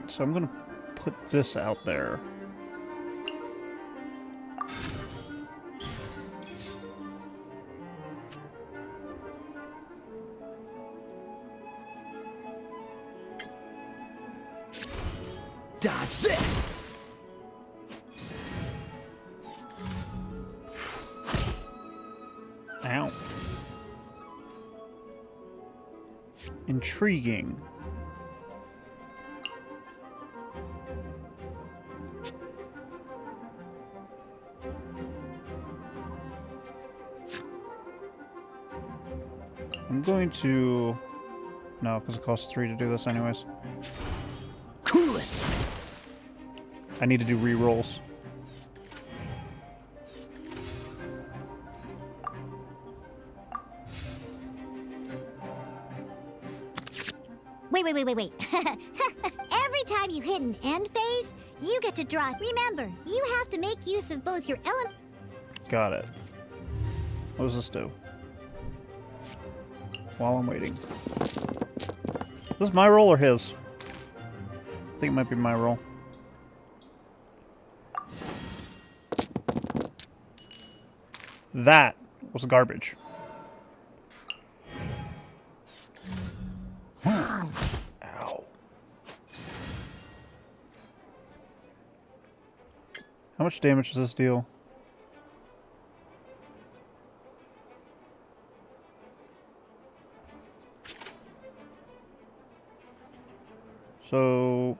So I'm gonna put this out there. Dodge this! Ow. Intriguing. I'm going to... No, because it costs 3 to do this anyways. Cool it! I need to do re-rolls. Wait. Every time you hit an end phase, you get to draw. Remember, you have to make use of both your element... Got it. What does this do? While I'm waiting. Is this my roll or his? I think it might be my roll. That was garbage. Ow. How much damage does this deal? So...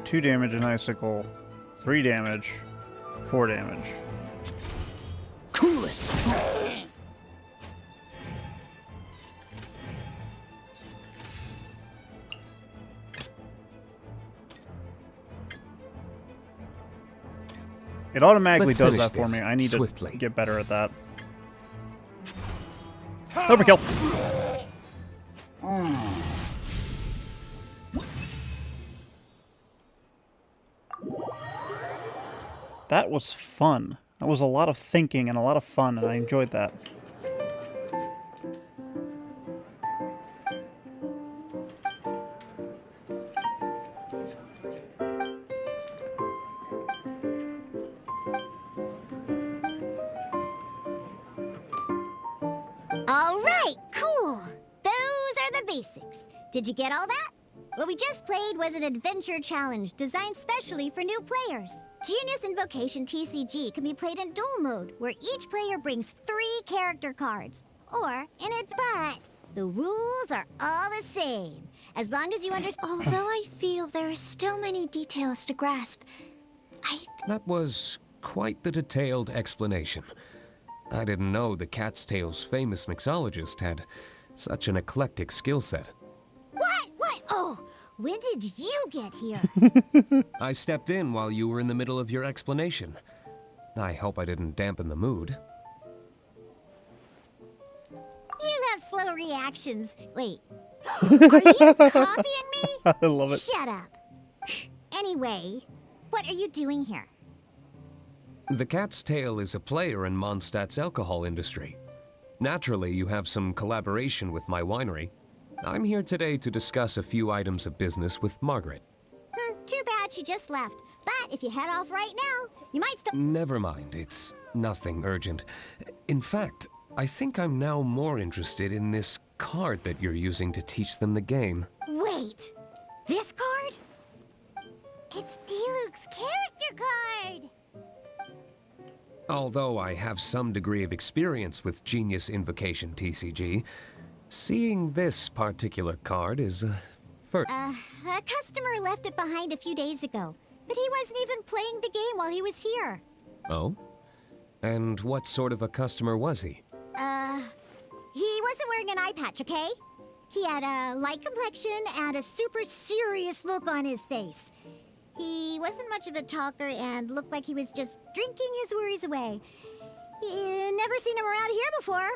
Two damage in icicle, 3 damage, 4 damage. Cool it! It automatically Let's does finish that for this me. I need swiftly. to get better at that. Overkill! That was fun. That was a lot of thinking and a lot of fun, and I enjoyed that. All right, cool. Those are the basics. Did you get all that? What we just played was an adventure challenge designed specially for new players. Genius Invocation TCG can be played in duel mode, where each player brings 3 character cards. Or in it, but the rules are all the same. As long as you understand. Although I feel there are still many details to grasp, That was quite the detailed explanation. I didn't know the Cat's Tail's famous mixologist had such an eclectic skill set. What? Oh, when did you get here? I stepped in while you were in the middle of your explanation. I hope I didn't dampen the mood. You have slow reactions. Wait, Are you copying me? I love it. Shut up. Anyway, what are you doing here? The Cat's Tail is a player in Mondstadt's alcohol industry. Naturally, you have some collaboration with my winery. I'm here today to discuss a few items of business with Margaret. Too bad she just left. But if you head off right now, you might still. Never mind, it's nothing urgent. In fact, I think I'm now more interested in this card that you're using to teach them the game. Wait, this card? It's Diluc's character card! Although I have some degree of experience with Genius Invocation TCG, seeing this particular card is first. A customer left it behind a few days ago, but he wasn't even playing the game while he was here. Oh? And what sort of a customer was he? He wasn't wearing an eye patch, okay? He had a light complexion and a super serious look on his face. He wasn't much of a talker and looked like he was just drinking his worries away. Never seen him around here before.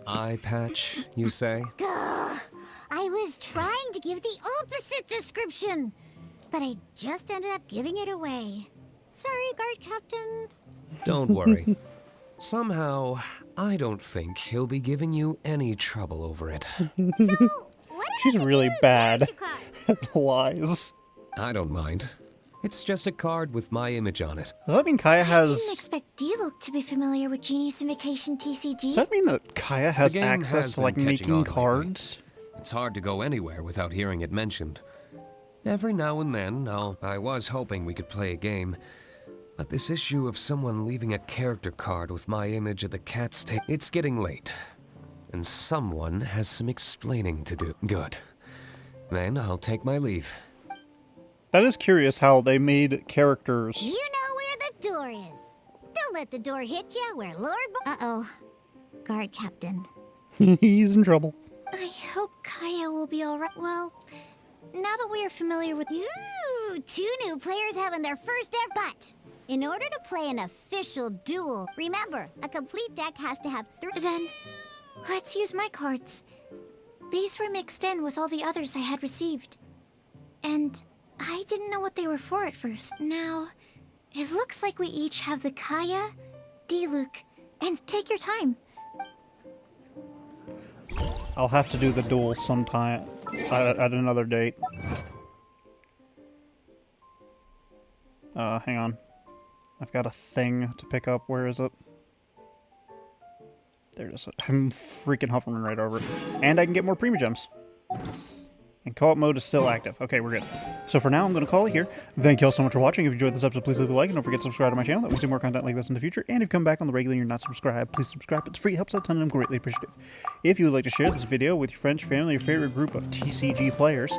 Eye patch, you say? Gah, I was trying to give the opposite description, but I just ended up giving it away. Sorry, guard captain. Don't worry. Somehow, I don't think he'll be giving you any trouble over it. She's really bad at lies. I don't mind. It's just a card with my image on it. Does that mean Kaya has... I didn't expect Diluc to be familiar with Genius Invocation TCG. Does that mean that Kaya has The game access has to, like, been catching making on cards? lately. It's hard to go anywhere without hearing it mentioned. Every now and then, I was hoping we could play a game. But this issue of someone leaving a character card with my image of the Cat's Tail, it's getting late. And someone has some explaining to do. Good. Then I'll take my leave. That is curious how they made characters. You know where the door is. Don't let the door hit you where Lord Uh-oh. Guard captain. He's in trouble. I hope Kaya will be alright. Well, now that we are familiar with... Ooh, 2 new players having their first ever. But in order to play an official duel, remember, a complete deck has to have 3... Then, let's use my cards. These were mixed in with all the others I had received. And I didn't know what they were for at first. Now, it looks like we each have the Kaya, Diluc, and take your time. I'll have to do the duel sometime at another date. Hang on. I've got a thing to pick up. Where is it? There it is. I'm freaking hovering right over it. And I can get more Prima Gems. And co-op mode is still active. Okay, we're good. So for now, I'm going to call it here. Thank you all so much for watching. If you enjoyed this episode, please leave a like. And don't forget to subscribe to my channel. That we see more content like this in the future. And if you come back on the regular and you're not subscribed, please subscribe. It's free. It helps out a ton and I'm greatly appreciative. If you would like to share this video with your friends, your family, your favorite group of TCG players,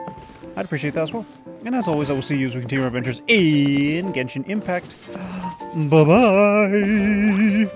I'd appreciate that as well. And as always, I will see you as we continue our adventures in Genshin Impact. Bye-bye!